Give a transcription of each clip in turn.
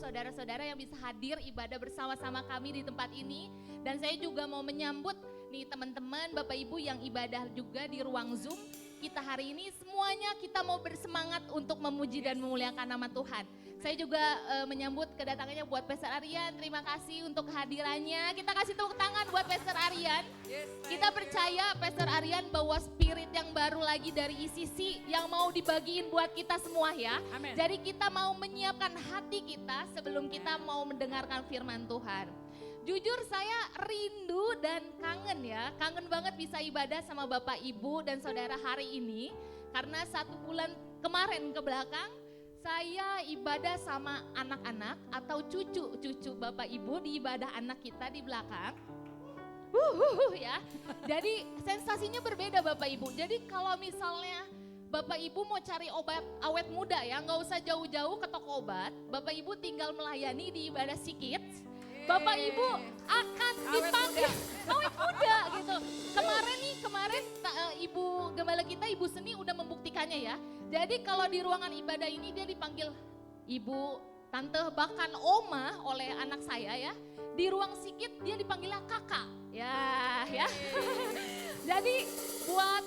saudara-saudara yang bisa hadir ibadah bersama-sama kami di tempat ini. Dan saya juga mau menyambut nih teman-teman, Bapak Ibu yang ibadah juga di ruang Zoom. Kita hari ini semuanya kita mau bersemangat untuk memuji dan memuliakan nama Tuhan. Saya juga menyambut kedatangannya buat Pastor Aryan. Terima kasih untuk kehadirannya. Kita kasih tepuk tangan buat Pastor Aryan. Kita percaya Pastor Aryan bawa spirit yang baru lagi dari ICC yang mau dibagiin buat kita semua ya. Amen. Jadi kita mau menyiapkan hati kita sebelum kita mau mendengarkan firman Tuhan. Jujur saya rindu dan kangen ya. Kangen banget bisa ibadah sama Bapak Ibu dan Saudara hari ini. Karena 1 bulan kemarin ke belakang saya ibadah sama anak-anak atau cucu-cucu Bapak Ibu di ibadah anak kita di belakang. Ya. Jadi sensasinya berbeda Bapak Ibu. Jadi kalau misalnya Bapak Ibu mau cari obat awet muda ya, nggak usah jauh-jauh ke toko obat. Bapak Ibu tinggal melayani di ibadah sikit. Bapak Ibu akan dipanggil awet muda gitu. Kemarin Ibu Gembala kita, Ibu Seni udah membuktikannya ya. Jadi kalau di ruangan ibadah ini dia dipanggil Ibu, Tante, bahkan Oma oleh anak saya ya. Di ruang sikit dia dipanggilnya kakak. Ya. Jadi buat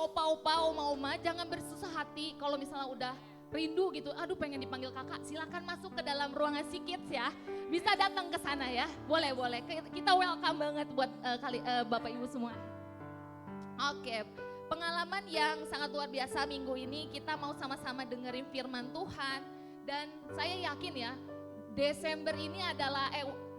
opa-opa, oma-oma jangan bersusah hati kalau misalnya udah rindu gitu, aduh pengen dipanggil kakak, silakan masuk ke dalam ruangan sikit ya. Bisa datang ke sana ya, boleh. Kita welcome banget buat Bapak Ibu semua. Oke, pengalaman yang sangat luar biasa minggu ini kita mau sama-sama dengerin firman Tuhan. Dan saya yakin ya, Desember ini adalah,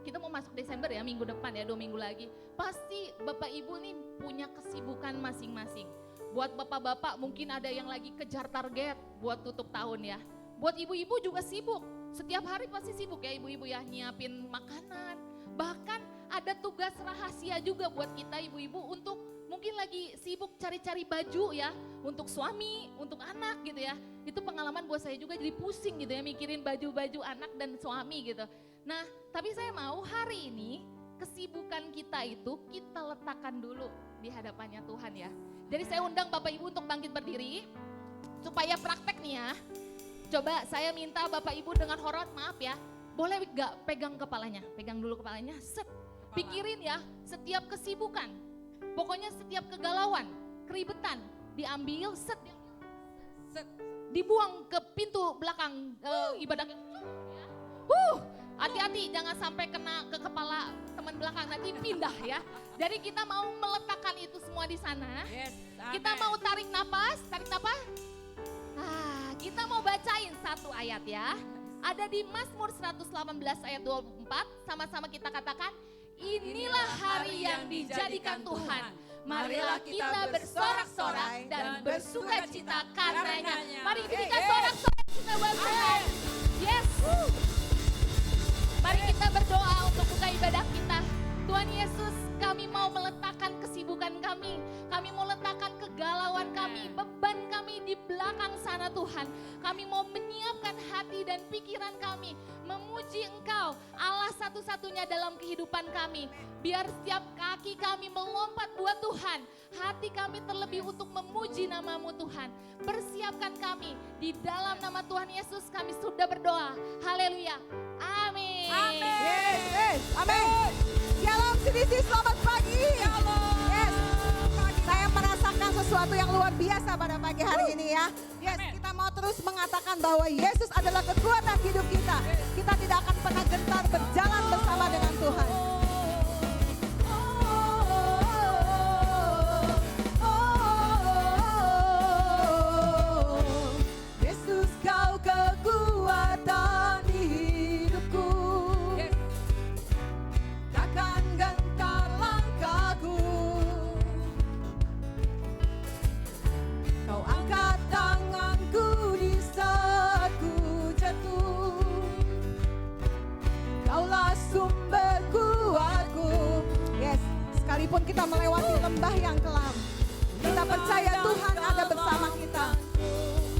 kita mau masuk Desember ya, minggu depan ya, 2 minggu lagi. Pasti Bapak Ibu nih punya kesibukan masing-masing. Buat bapak-bapak mungkin ada yang lagi kejar target buat tutup tahun ya. Buat ibu-ibu juga sibuk, setiap hari pasti sibuk ya ibu-ibu ya, nyiapin makanan. Bahkan ada tugas rahasia juga buat kita ibu-ibu untuk mungkin lagi sibuk cari-cari baju ya. Untuk suami, untuk anak gitu ya. Itu pengalaman buat saya juga jadi pusing gitu ya, mikirin baju-baju anak dan suami gitu. Nah tapi saya mau hari ini kesibukan kita itu kita letakkan dulu di hadapannya Tuhan ya. Jadi saya undang Bapak Ibu untuk bangkit berdiri supaya praktek nih ya. Coba saya minta Bapak Ibu dengan hormat, maaf ya, boleh gak pegang kepalanya, pegang dulu kepalanya, set. Pikirin ya setiap kesibukan, pokoknya setiap kegalauan, keribetan, diambil set, dibuang ke pintu belakang ibadah. Hati-hati jangan sampai kena ke kepala teman belakang, nanti pindah ya. Jadi kita mau meletakkan itu semua di sana. Kita mau tarik napas. Kita mau bacain satu ayat ya. Ada di Mazmur 118 ayat 24, sama-sama kita katakan, inilah hari yang dijadikan Tuhan. Marilah kita bersorak-sorak dan bersukacita karenanya. Mari kita sorak-sorak, kita bangkit. Yes. Mari kita berdoa untuk buka ibadah kita. Tuhan Yesus, kami mau meletakkan kesibukan kami. Kami mau letakkan kegalauan kami, beban kami di belakang sana Tuhan. Kami mau menyiapkan hati dan pikiran kami. Memuji Engkau, Allah satu-satunya dalam kehidupan kami. Biar setiap kaki kami melompat buat Tuhan. Hati kami terlebih untuk memuji nama-Mu Tuhan. Persiapkan kami, di dalam nama Tuhan Yesus kami sudah berdoa. Haleluya. Amin. Yes. Amin. Shalom CDC, selamat pagi. Yes. Saya merasakan sesuatu yang luar biasa pada pagi hari ini ya. Yes, kita mau terus mengatakan bahwa Yesus adalah kekuatan hidup kita. Kita tidak akan pernah gentar berjalan bersama dengan Tuhan. Yesus, Kau kekuatan hidupku. Takkan gentar langkahku. Kau angkat tanganku di saat ku jatuh. Kaulah sumber kuatku. Yes, sekalipun kita melewati lembah yang kelam, kita percaya Tuhan ada bersama kita.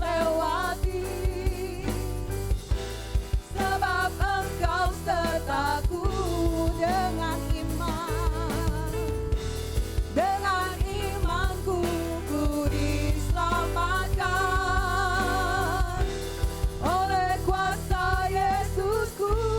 Lewati, sebab Engkau sertaku dengan iman. Dengan imanku ku diselamatkan oleh kuasa Yesusku.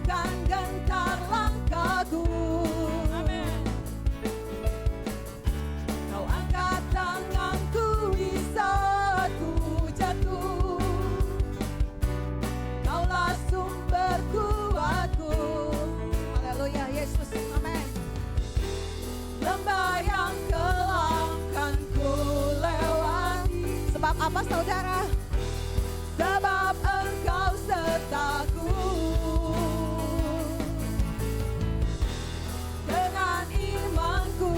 takkan gentar langkahku. Amin. Kau angkat tanganku di saat ku jatuh. Kaulah sumber kuatku. Haleluya Yesus, amin. Lembah yang kelam kan ku lewati. Sebab apa saudara? Sebab Engkau sertaku. Dengan imanku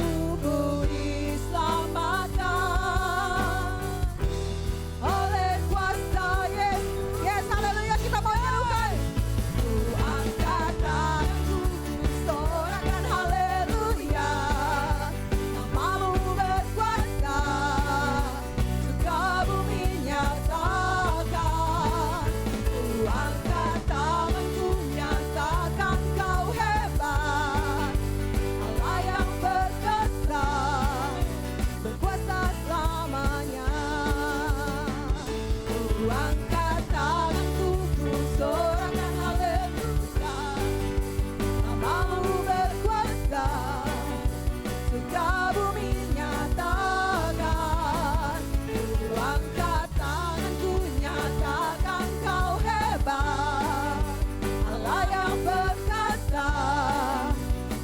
ku diselamatkan oleh kuasa Yesus. Yes, haleluya, kita mau nyanyikan. Ku angkat tanganku, sorakan haleluya. Namamu berkuasa, surga bumi nyatakan. Ku angkat tanganku, nyatakan kau hebat. Allah yang berkuasa, berkuasa selamanya. Ku angkat tanganku, ku sorakan haleluya. Namamu berkuasa, surga bumi nyatakan. Ku angkat tanganku, nyatakan kau hebat. Allah yang berkuasa,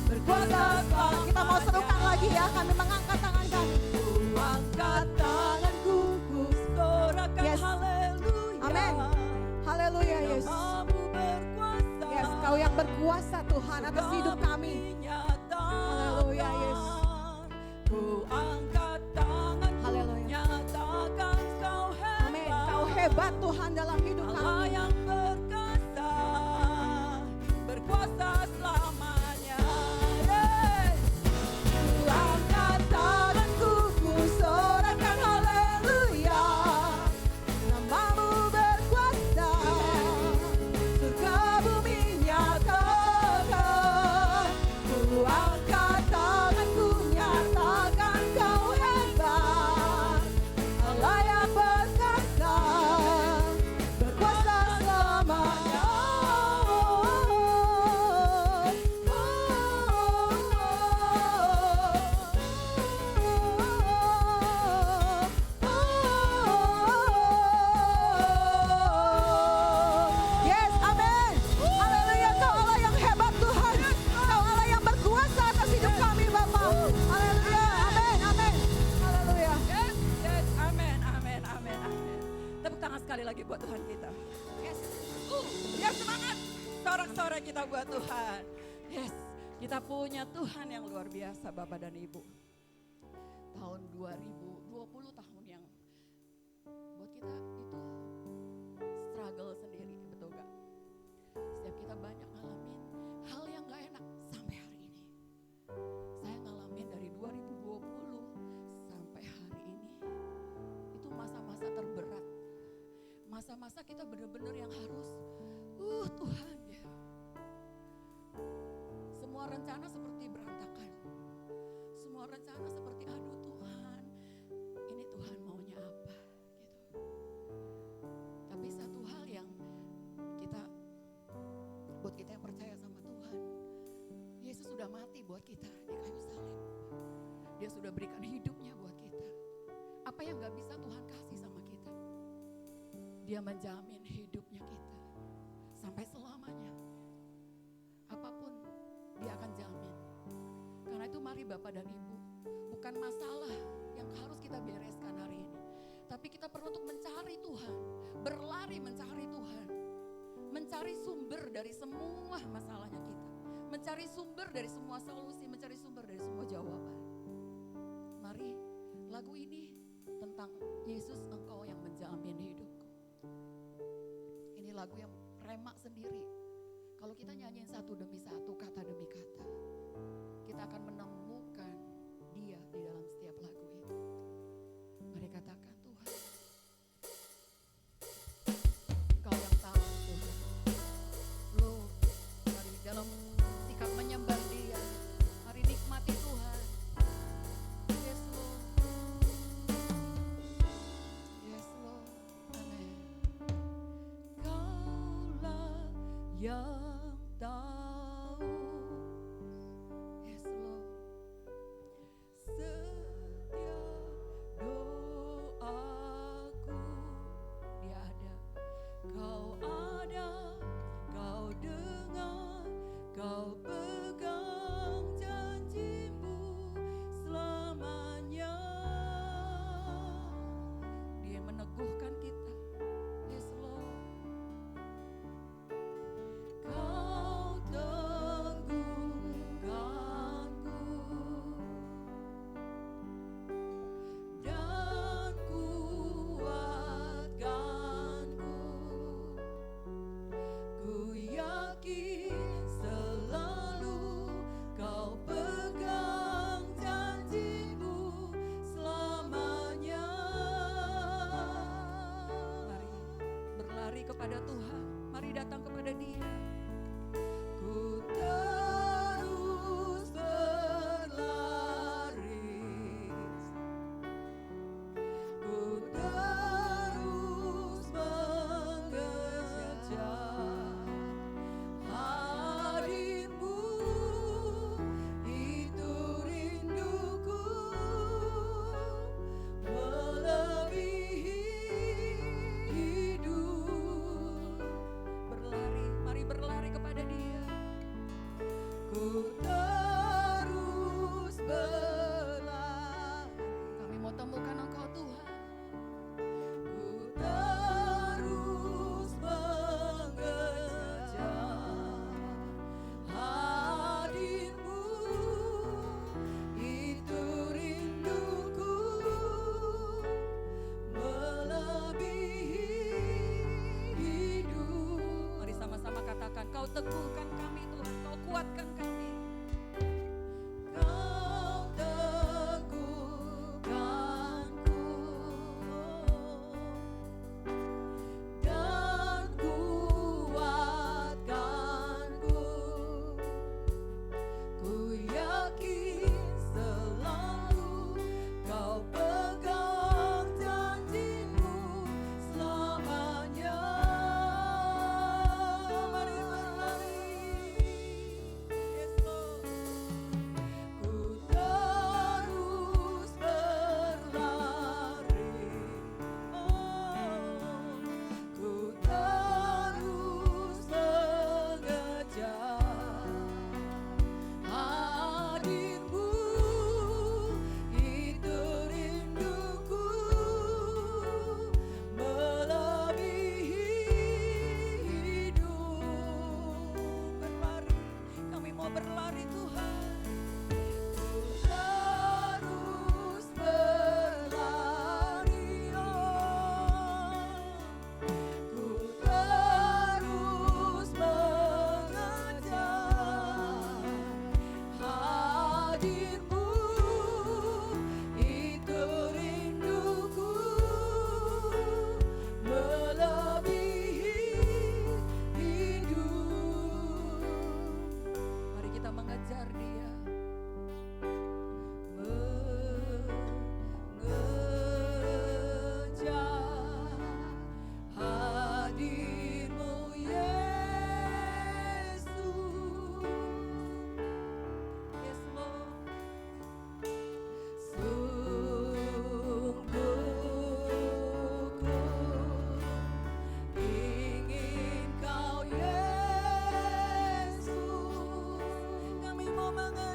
berkuasa selamanya. Kita mau serukan lagi ya, kami mengangkat tangan kami. Ku angkat tanganku, ku sorakan Yes. haleluya. Amin. Haleluya Yesus. Namamu berkuasa. Yes, Kau yang berkuasa Tuhan atas hidup kami. Haleluya, Yesus. Ku angkat tangan, Haleluya. nyatakan kau hebat. Amin. Kau hebat Tuhan dalam hidup Allah kami. yang berkuasa, berkuasa selamanya. Yes. Ku angkat tanganku, ku sorakan haleluya. Namamu berkuasa, surga bumi nyatakan. Ku angkat tanganku, nyatakan kau hebat. Allah yang berkuasa, berkuasa selamanya. Yes, amin. Haleluya, Kau Allah yang hebat Tuhan. Kau Allah yang berkuasa atas hidup kami Bapa. Haleluya, amin, amin. Haleluya. Yes, yes, amin, amin, amin, amin. Tepuk tangan sekali lagi buat Tuhan kita. Yes, biar semangat. Sorak-sorak kita buat Tuhan. Yes, kita punya Tuhan yang luar biasa Bapak dan Ibu. Tahun 2020 tahun yang buat kita itu struggle sendiri, betul gak? Setiap kita banyak ngalamin hal yang gak enak sampai hari ini. Saya ngalamin dari 2020 sampai hari ini. Itu masa-masa terberat. Masa-masa kita benar-benar yang harus, Tuhan ya. Semua rencana seperti berantakan. Semua rencana seperti aduh Tuhan, ini Tuhan maunya apa gitu. Tapi satu hal yang buat kita yang percaya sama Tuhan, Yesus sudah mati buat kita di kayu salib. Dia sudah berikan hidupnya buat kita. Apa yang gak bisa Tuhan kasih sama kita? Dia menjamin hidupnya kita sampai selamanya. Apapun dia akan jamin. Karena itu mari Bapak dan Ibu, bukan masalah yang harus kita bereskan hari ini, tapi kita perlu untuk mencari Tuhan, berlari mencari Tuhan, mencari sumber dari semua masalahnya kita, mencari sumber dari semua solusi, mencari sumber dari semua jawaban. Mari, lagu ini tentang Yesus, Engkau yang menjamin hidupku. Ini lagu yang Rema sendiri. Kalau kita nyanyiin satu demi satu, kata demi kata, kita akan menemukan Dia di dalam setiap lagu itu. Mari katakan, Tuhan, Engkau yang tahu Tuhan. Lu, mari dalam sikap menyembah Dia, mari nikmati Tuhan. Yes Lord, yes Lord, amin. Kaulah yang tahu terus berlari. Kami mau temukan Engkau Tuhan. Ku terus mengejar hadir-Mu, itu rinduku melebihi hidup. Mari sama-sama katakan, Kau teguhkan kami Tuhan, Kau kuatkan kami. Kau teguhkanku dan kuatkanku. Ku yakin selalu Kau pegang janji-Mu selamanya. Mari berlari, yes Lord. Ku terus berlari, ku terus mengejar hadir-Mu, itu rinduku melebihi hidup. Berlari, kami mau berlari Tuhan. Ku terus berlari, ku terus mengejar hadir-Mu, itu rinduku melebihi hidup. Mari kita mengejar Dia, mengejar hadir-Mu Yesus. Yes Lord. Sungguh ku ingin Kau Yesus. Kami mau mengejar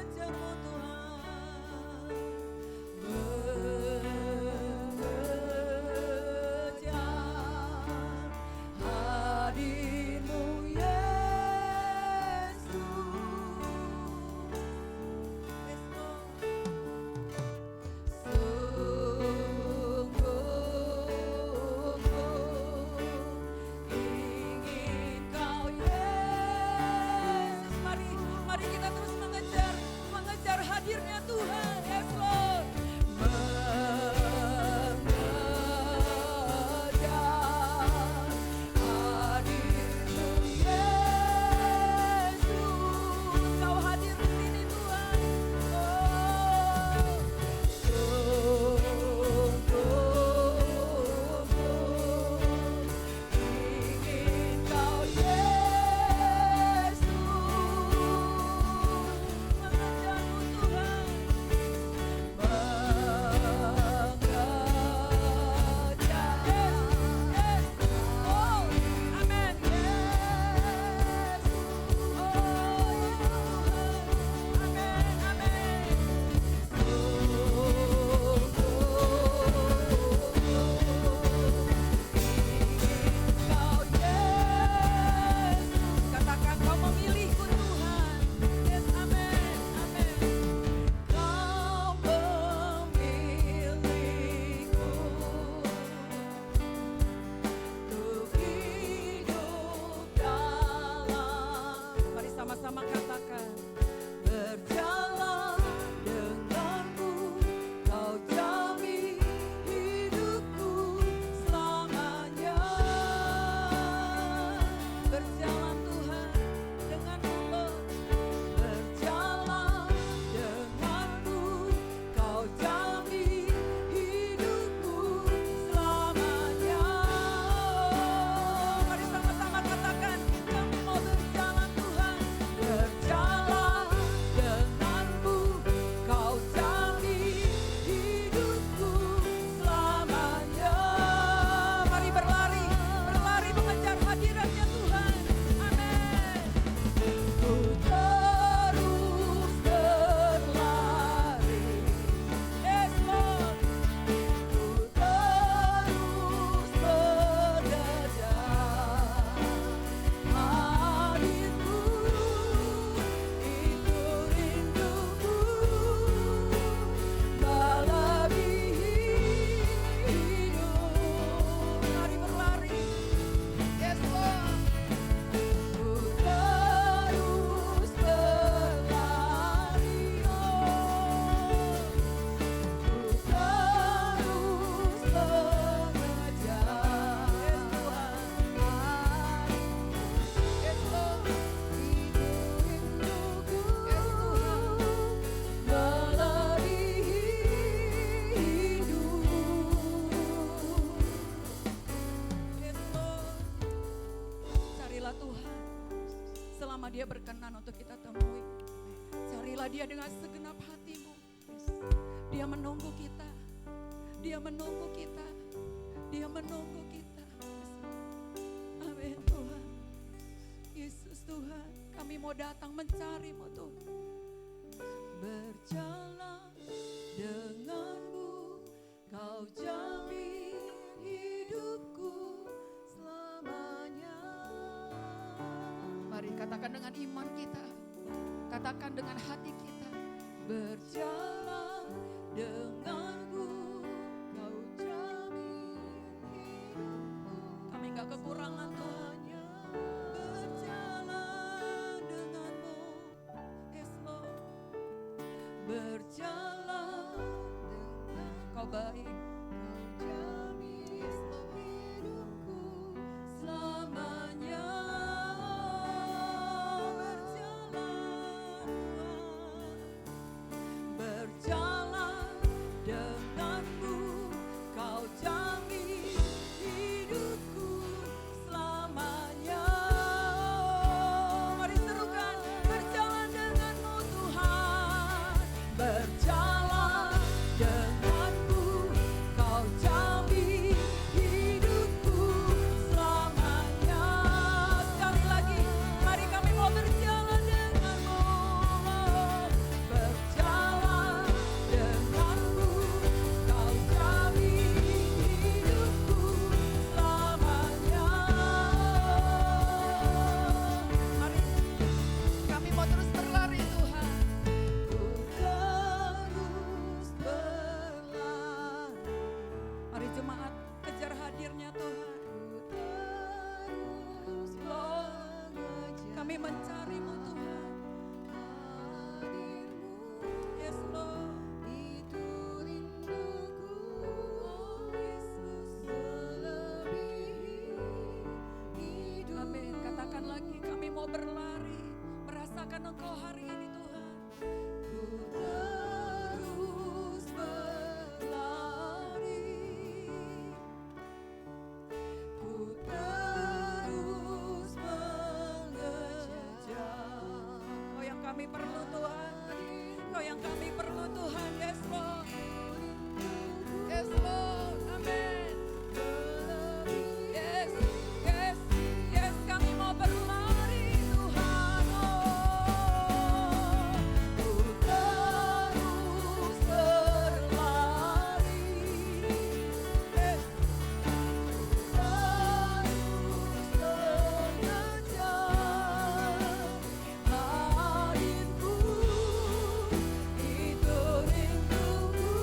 Sembah dia dengan segenap hatimu. Dia menunggu kita. Dia menunggu kita. Dia menunggu kita. Amin Tuhan. Yesus Tuhan, kami mau datang mencari-Mu Tuhan. Berjalan denganmu, Kau jamin hidupku selamanya. Mari katakan dengan iman kita. Katakan dengan hati kita. Berjalan denganku, Kau jamin hidupku. Kami gak kekurangan Tuhan. Berjalan denganmu, yes Lord. Berjalan dengan Kau baik. Kau jamin hidupku selamanya. Berjalan denganmu, Kau jamin hidupku selamanya. Mari serukan, berjalan denganmu Tuhan. Berjalan denganmu, Kau jamin hidupku selamanya. Sekali lagi, mari kami mau berjalan denganmu. Berjalan denganmu, Kau jamin hidupku selamanya. Mari kami mau terus berlari Tuhan. Ku terus berlari. Mari jemaat kejar hadirnya Tuhan. Ku terus mengejar. Kami mencari-Mu Tuhan. Hadir-Mu, yes Lord. Itu rinduku, oh Yesus, melebihi hidup. Amin. Katakan lagi, kami mau berlari, merasakan Engkau hari ini Tuhan. Ku terus berlari. Ku terus mengejar. Kau yang kami perlu Tuhan. Kau yang kami perlu Tuhan. Yes Lord. Yes Lord. Amin. Yes. Yes. Yes. Kami mau berlari Tuhan. Oh. Ku terus berlari. Yes. Terus mengejar hadirmu, itu rinduku.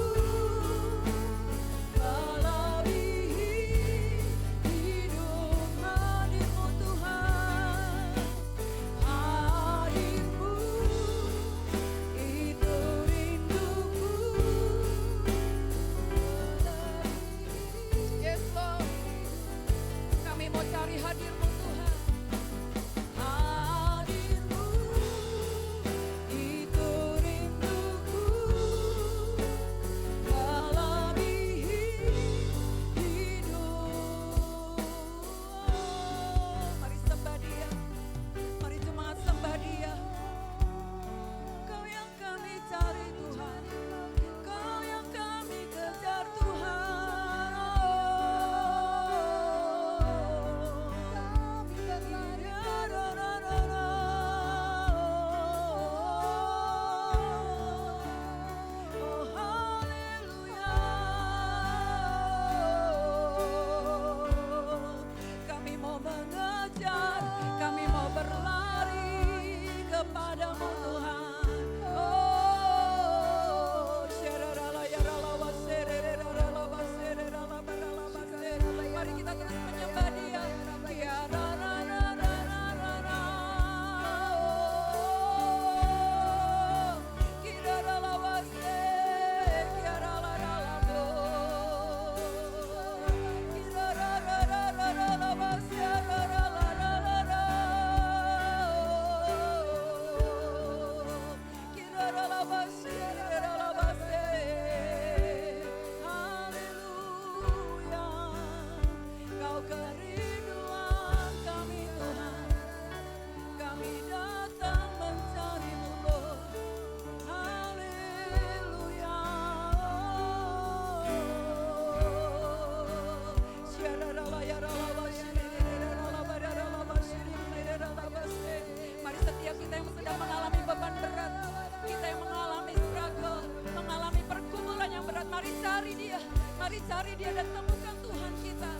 cari dia. Mari cari dia dan temukan Tuhan kita.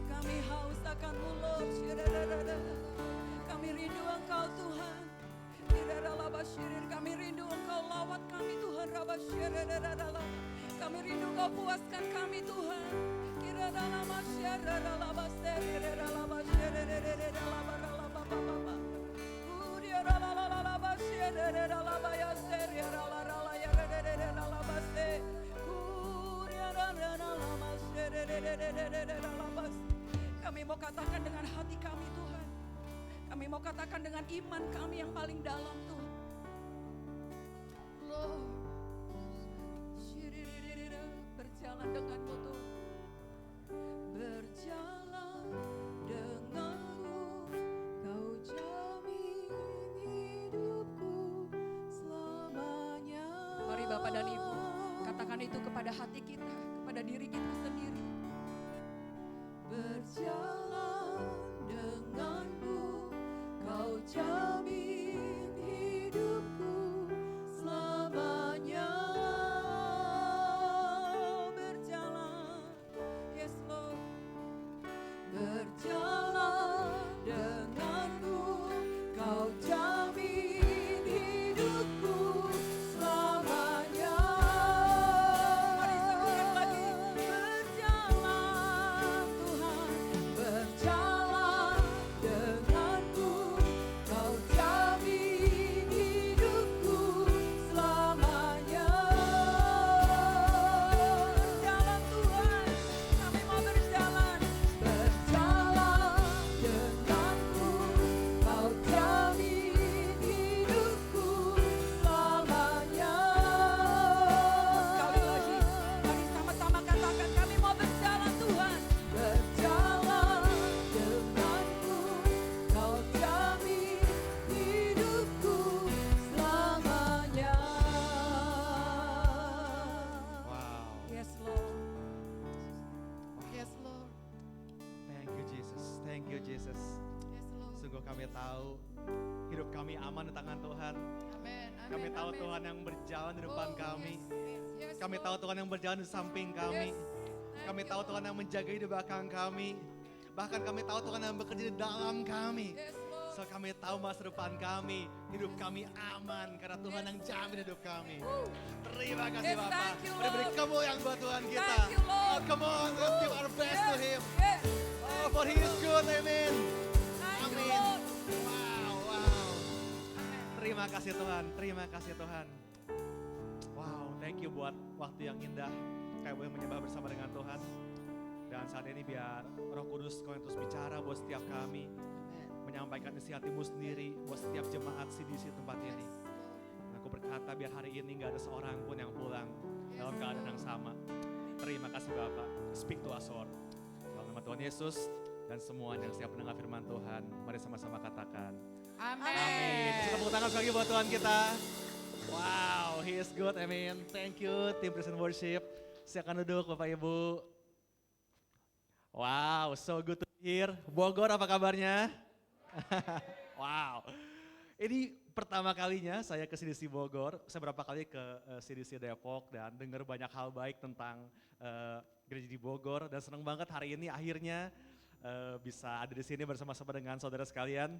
Kami haus akan-Mu, Lord. Kami rindu Engkau, Tuhan. Kami rindu Engkau lawat kami, Tuhan. Kami rindu Engkau puaskan kami, Tuhan. Kami mau katakan dengan hati kami, Tuhan. Kami mau katakan dengan iman kami yang paling dalam, Tuhan. Lord, berjalan denganmu, Tuhan. Berjalan denganmu, Kau jamin hidupku selamanya. Mari Bapak dan Ibu, katakan itu kepada hati kita, kepada diri kita sendiri. Berjalan denganmu, Kau jamin hidupku selamanya. Berjalan, yes Lord. Berjalan denganmu, Kau jamin hidupku selamanya. Mari serukan lagi. Berjalan Tuhan, berjalan denganku, Kau jamin hidupku selamanya. Berjalan Tuhan, kami mau berjalan. Berjalan denganku, Kau jamin hidupku selamanya. Sekali lagi, mari sama-sama katakan, kami mau berjalan Tuhan. Berjalan denganku, Kau jamin hidupku selamanya. Wow. Yes Lord. Yes Lord. Thank you Jesus. Thank you Jesus. Yes Lord. Sungguh kami tahu hidup kami aman di tangan Tuhan. Amin. Kami tahu Tuhan yang berjalan di depan kami. Yes, Kami Lord. tahu Tuhan yang berjalan di samping kami. Yes. Kami tahu Tuhan yang menjaga di belakang kami. Bahkan kami tahu Tuhan yang bekerja di dalam kami. Yes, Lord. So kami tahu masa depan kami, hidup kami aman karena Tuhan yang jamin hidup kami. Terima kasih Yes, Bapak. thank you, Mari beri Lord. kemuliaan buat Tuhan kita. Thank you, Lord. Oh, come on, let's give our best to Him. Yes. Oh, for He is good, amen. Thank you, Amin. Lord. Wow, wow. Terima kasih Tuhan, terima kasih Tuhan. Wow, thank you buat waktu yang indah. Kayak boleh menyembah bersama dengan Tuhan. Dan saat ini biar Roh Kudus kau yang terus bicara buat setiap kami. Menyampaikan isi hatimu sendiri buat setiap jemaat CDC tempat ini. Aku berkata biar hari ini gak ada seorang pun yang pulang dalam keadaan yang sama. Terima kasih Bapak. Speak to us Lord. Dalam nama Tuhan Yesus. Dan semuanya yang siap mendengar firman Tuhan, mari sama-sama katakan. Amin. Amin. Bisa tepuk tangan sekali lagi buat Tuhan kita. Wow, He is good, amin. Thank you, tim Prison Worship. Silakan duduk Bapak Ibu. Wow, so good to hear. Bogor apa kabarnya? Wow, ini pertama kalinya saya ke CDC Bogor. Saya berapa kali ke CDC Depok dan dengar banyak hal baik tentang gereja di Bogor. Dan senang banget hari ini akhirnya bisa ada di sini bersama-sama dengan saudara sekalian.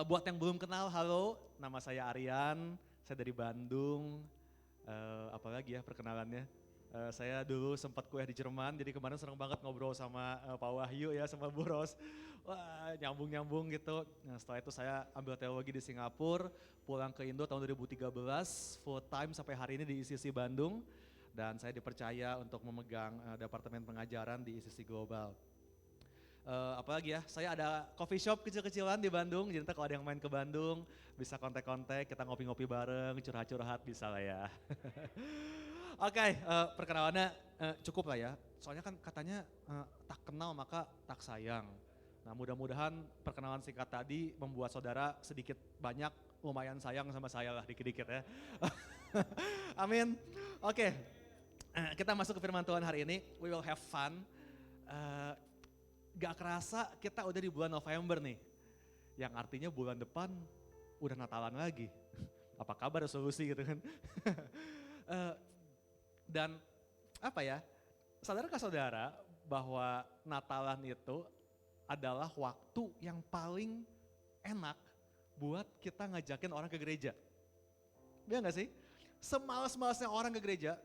Buat yang belum kenal, halo, nama saya Aryan, saya dari Bandung. Apalagi ya perkenalannya? Saya dulu sempat kuliah di Jerman, jadi kemarin senang banget ngobrol sama Pak Wahyu ya, sama Bu Ros. Wah, nyambung-nyambung gitu. Nah, setelah itu saya ambil teologi di Singapura, pulang ke Indo tahun 2013, full time sampai hari ini di ICC Bandung. Dan saya dipercaya untuk memegang Departemen Pengajaran di ICC Global. Apalagi ya, saya ada coffee shop kecil-kecilan di Bandung, jadi kalau ada yang main ke Bandung bisa kontak-kontak, kita ngopi-ngopi bareng, curhat-curhat bisa lah ya. Oke, perkenalannya cukup lah ya, soalnya kan katanya tak kenal maka tak sayang. Nah mudah-mudahan perkenalan singkat tadi membuat saudara sedikit banyak lumayan sayang sama saya lah dikit-dikit ya. Amin. Oke, kita masuk ke firman Tuhan hari ini, we will have fun. Gak kerasa kita udah di bulan November nih, yang artinya bulan depan udah Natalan lagi. Apa kabar resolusi gitu kan. Dan apa ya, saudara saudara bahwa Natalan itu adalah waktu yang paling enak buat kita ngajakin orang ke gereja. Iya gak sih? Semales-malesnya orang ke gereja,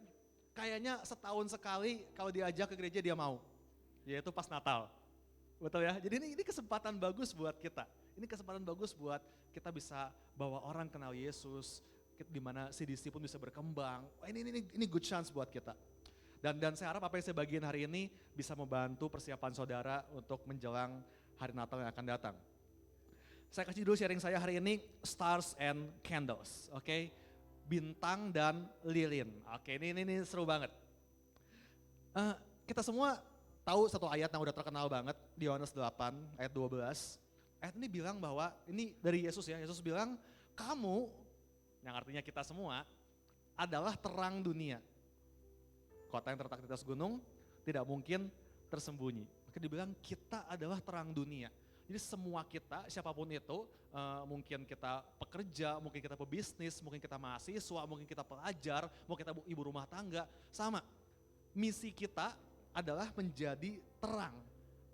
kayaknya setahun sekali kalau diajak ke gereja dia mau. Yaitu pas Natal. Betul ya? Jadi ini kesempatan bagus buat kita. Ini kesempatan bagus buat kita bisa bawa orang kenal Yesus, di mana CDC pun bisa berkembang. Ini good chance buat kita. Dan saya harap apa yang saya bagiin hari ini bisa membantu persiapan saudara untuk menjelang hari Natal yang akan datang. Saya kasih dulu sharing saya hari ini, Stars and Candles, oke? Bintang dan lilin, oke ini seru banget. Kita semua tahu satu ayat yang udah terkenal banget di Yohanes 8 ayat 12. Ayat ini bilang bahwa, ini dari Yesus ya, Yesus bilang kamu, yang artinya kita semua, adalah terang dunia. Kota yang terletak di atas gunung tidak mungkin tersembunyi. Maka dibilang kita adalah terang dunia. Jadi semua kita, siapapun itu, mungkin kita pekerja, mungkin kita pebisnis, mungkin kita mahasiswa, mungkin kita pelajar, mungkin kita ibu rumah tangga, sama. Misi kita adalah menjadi terang,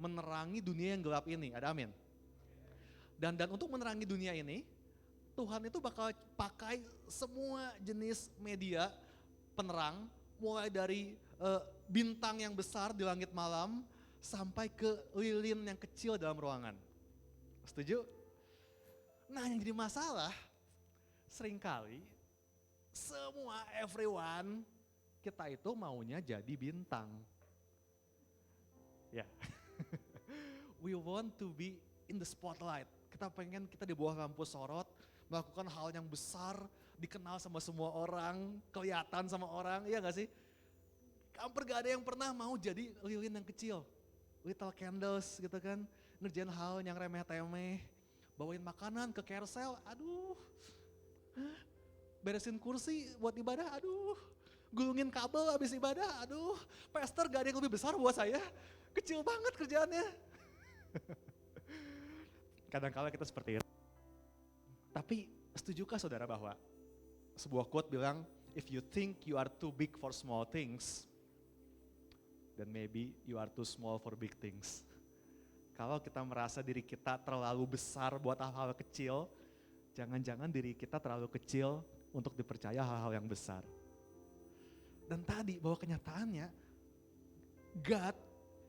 menerangi dunia yang gelap ini, ada amin. Dan untuk menerangi dunia ini, Tuhan itu bakal pakai semua jenis media penerang, mulai dari bintang yang besar di langit malam, sampai ke lilin yang kecil dalam ruangan. Setuju? Nah yang jadi masalah, seringkali semua everyone, kita itu maunya jadi bintang. Ya, we want to be in the spotlight. Kita pengen kita di bawah lampu sorot, melakukan hal yang besar, dikenal sama semua orang, kelihatan sama orang, iya gak sih? Hampir gak ada yang pernah mau jadi lilin yang kecil, little candles gitu kan, ngerjain hal yang remeh-temeh, bawain makanan ke carousel, aduh, beresin kursi buat ibadah, aduh, gulungin kabel habis ibadah, aduh, pastor gak ada yang lebih besar buat saya, kecil banget kerjaannya. Kadang-kala kita seperti itu. Tapi setujukah saudara bahwa sebuah quote bilang, if you think you are too big for small things, then maybe you are too small for big things. Kalau kita merasa diri kita terlalu besar buat hal-hal kecil, jangan-jangan diri kita terlalu kecil untuk dipercaya hal-hal yang besar. Dan tadi bahwa kenyataannya, God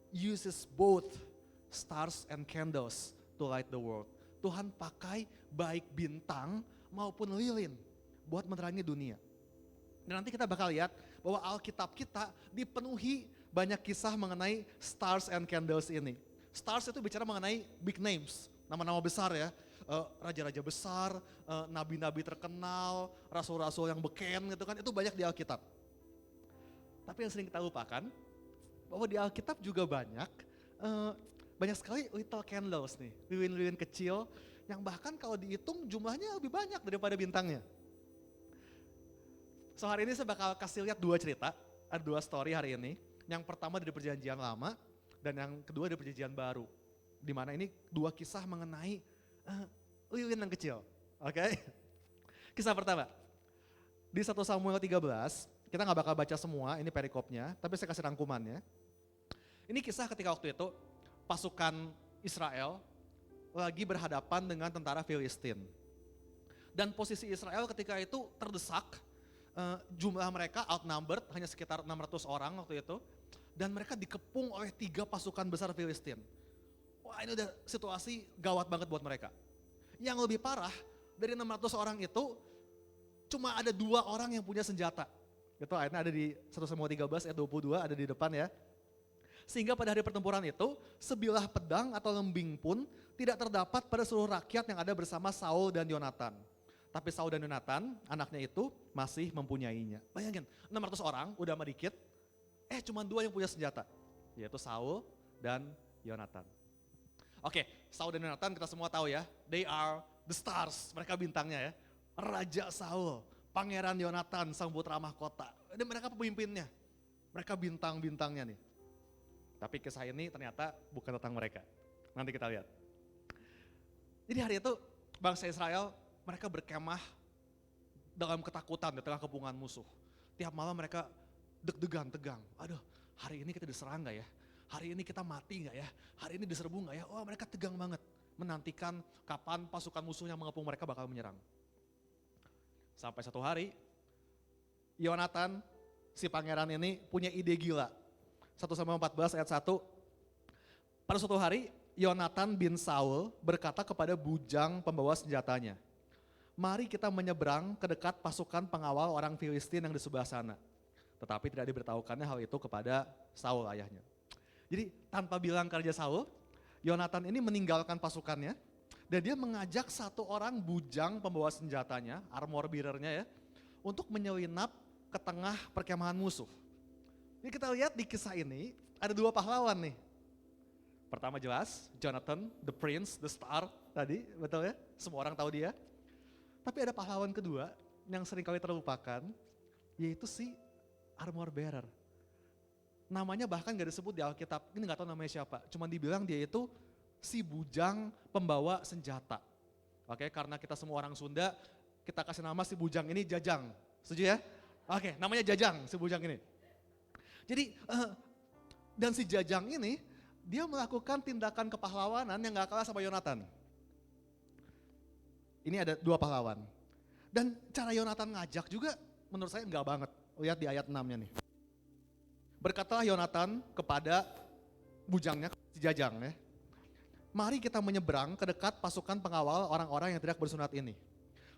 uses both stars and candles to light the world. Tuhan pakai baik bintang maupun lilin buat menerangi dunia. Dan nanti kita bakal lihat bahwa Alkitab kita dipenuhi banyak kisah mengenai stars and candles ini. Stars itu bicara mengenai big names, nama-nama besar ya. Raja-raja besar, nabi-nabi terkenal, rasul-rasul yang beken gitu kan, itu banyak di Alkitab. Tapi yang sering kita lupakan, bahwa di Alkitab juga banyak banyak sekali little candles nih, lilin-lilin kecil yang bahkan kalau dihitung jumlahnya lebih banyak daripada bintangnya. So hari ini saya bakal kasih lihat 2 cerita, ada 2 story hari ini. Yang pertama dari perjanjian lama dan yang kedua dari perjanjian baru. Di mana ini 2 kisah mengenai lilin yang kecil. Oke? Kisah pertama, di 1 Samuel 13, kita gak bakal baca semua, ini perikopnya, tapi saya kasih rangkumannya. Ini kisah ketika waktu itu pasukan Israel lagi berhadapan dengan tentara Filistin. Dan posisi Israel ketika itu terdesak, jumlah mereka outnumbered, hanya sekitar 600 orang waktu itu. Dan mereka dikepung oleh 3 pasukan besar Filistin. Wah ini udah situasi gawat banget buat mereka. Yang lebih parah, dari 600 orang itu cuma ada 2 orang yang punya senjata. Itu ayatnya ada di 1 Samuel 13 ayat 22 ada di depan ya. Sehingga pada hari pertempuran itu, sebilah pedang atau lembing pun tidak terdapat pada seluruh rakyat yang ada bersama Saul dan Yonatan. Tapi Saul dan Yonatan, anaknya itu masih mempunyainya. Bayangin, 600 orang udah sama dikit, cuma 2 yang punya senjata. Yaitu Saul dan Yonatan. Oke, Saul dan Yonatan kita semua tahu ya, they are the stars, mereka bintangnya ya. Raja Saul, Pangeran Yonatan, sang putra mahkota. Dan mereka pemimpinnya, mereka bintang-bintangnya nih. Tapi kisah ini ternyata bukan tentang mereka. Nanti kita lihat. Jadi hari itu bangsa Israel mereka berkemah dalam ketakutan di tengah kepungan musuh. Tiap malam mereka deg-degan, tegang. Aduh, hari ini kita diserang gak ya? Hari ini kita mati gak ya? Hari ini diserbu gak ya? Oh mereka tegang banget. Menantikan kapan pasukan musuh yang mengepung mereka bakal menyerang. Sampai satu hari, Yonatan, si pangeran ini punya ide gila. 1 Samuel 14 ayat 1. Pada suatu hari, Yonatan bin Saul berkata kepada bujang pembawa senjatanya, mari kita menyeberang ke dekat pasukan pengawal orang Filistin yang di sebelah sana. Tetapi tidak diberitahukannya hal itu kepada Saul ayahnya. Jadi tanpa bilang ke Raja Saul, Yonatan ini meninggalkan pasukannya dan dia mengajak 1 orang bujang pembawa senjatanya, armor bearer-nya ya, untuk menyelinap ke tengah perkemahan musuh. Jadi kita lihat di kisah ini ada 2 pahlawan nih. Pertama jelas Jonathan, the prince, the star tadi, betul ya? Semua orang tahu dia. Tapi ada pahlawan kedua yang seringkali terlupakan, yaitu si armor bearer. Namanya bahkan gak disebut di Alkitab, ini gak tahu namanya siapa. Cuman dibilang dia itu si bujang pembawa senjata. Oke, karena kita semua orang Sunda, kita kasih nama si bujang ini Jajang. Setuju ya? Oke, namanya Jajang si bujang ini. Jadi, dan si Jajang ini, dia melakukan tindakan kepahlawanan yang gak kalah sama Yonatan. Ini ada 2 pahlawan. Dan cara Yonatan ngajak juga menurut saya enggak banget. Lihat di ayat 6-nya nih. Berkatalah Yonatan kepada bujangnya, si Jajang ya. Mari kita menyeberang ke dekat pasukan pengawal orang-orang yang tidak bersunat ini.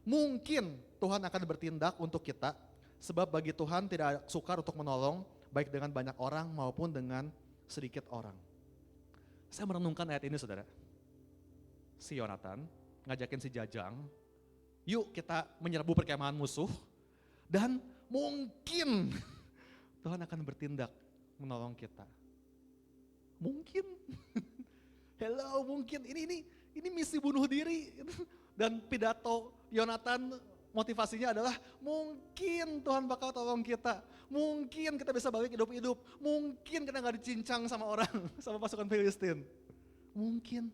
Mungkin Tuhan akan bertindak untuk kita, sebab bagi Tuhan tidak sukar untuk menolong, baik dengan banyak orang maupun dengan sedikit orang. Saya merenungkan ayat ini saudara. Si Yonatan ngajakin si Jajang, yuk kita menyerbu perkemahan musuh dan mungkin Tuhan akan bertindak menolong kita. Mungkin. Hello, mungkin. Ini misi bunuh diri. Dan pidato Yonatan motivasinya adalah mungkin Tuhan bakal tolong kita. Mungkin kita bisa balik hidup-hidup. Mungkin kita gak dicincang sama orang, sama pasukan Filistin. Mungkin.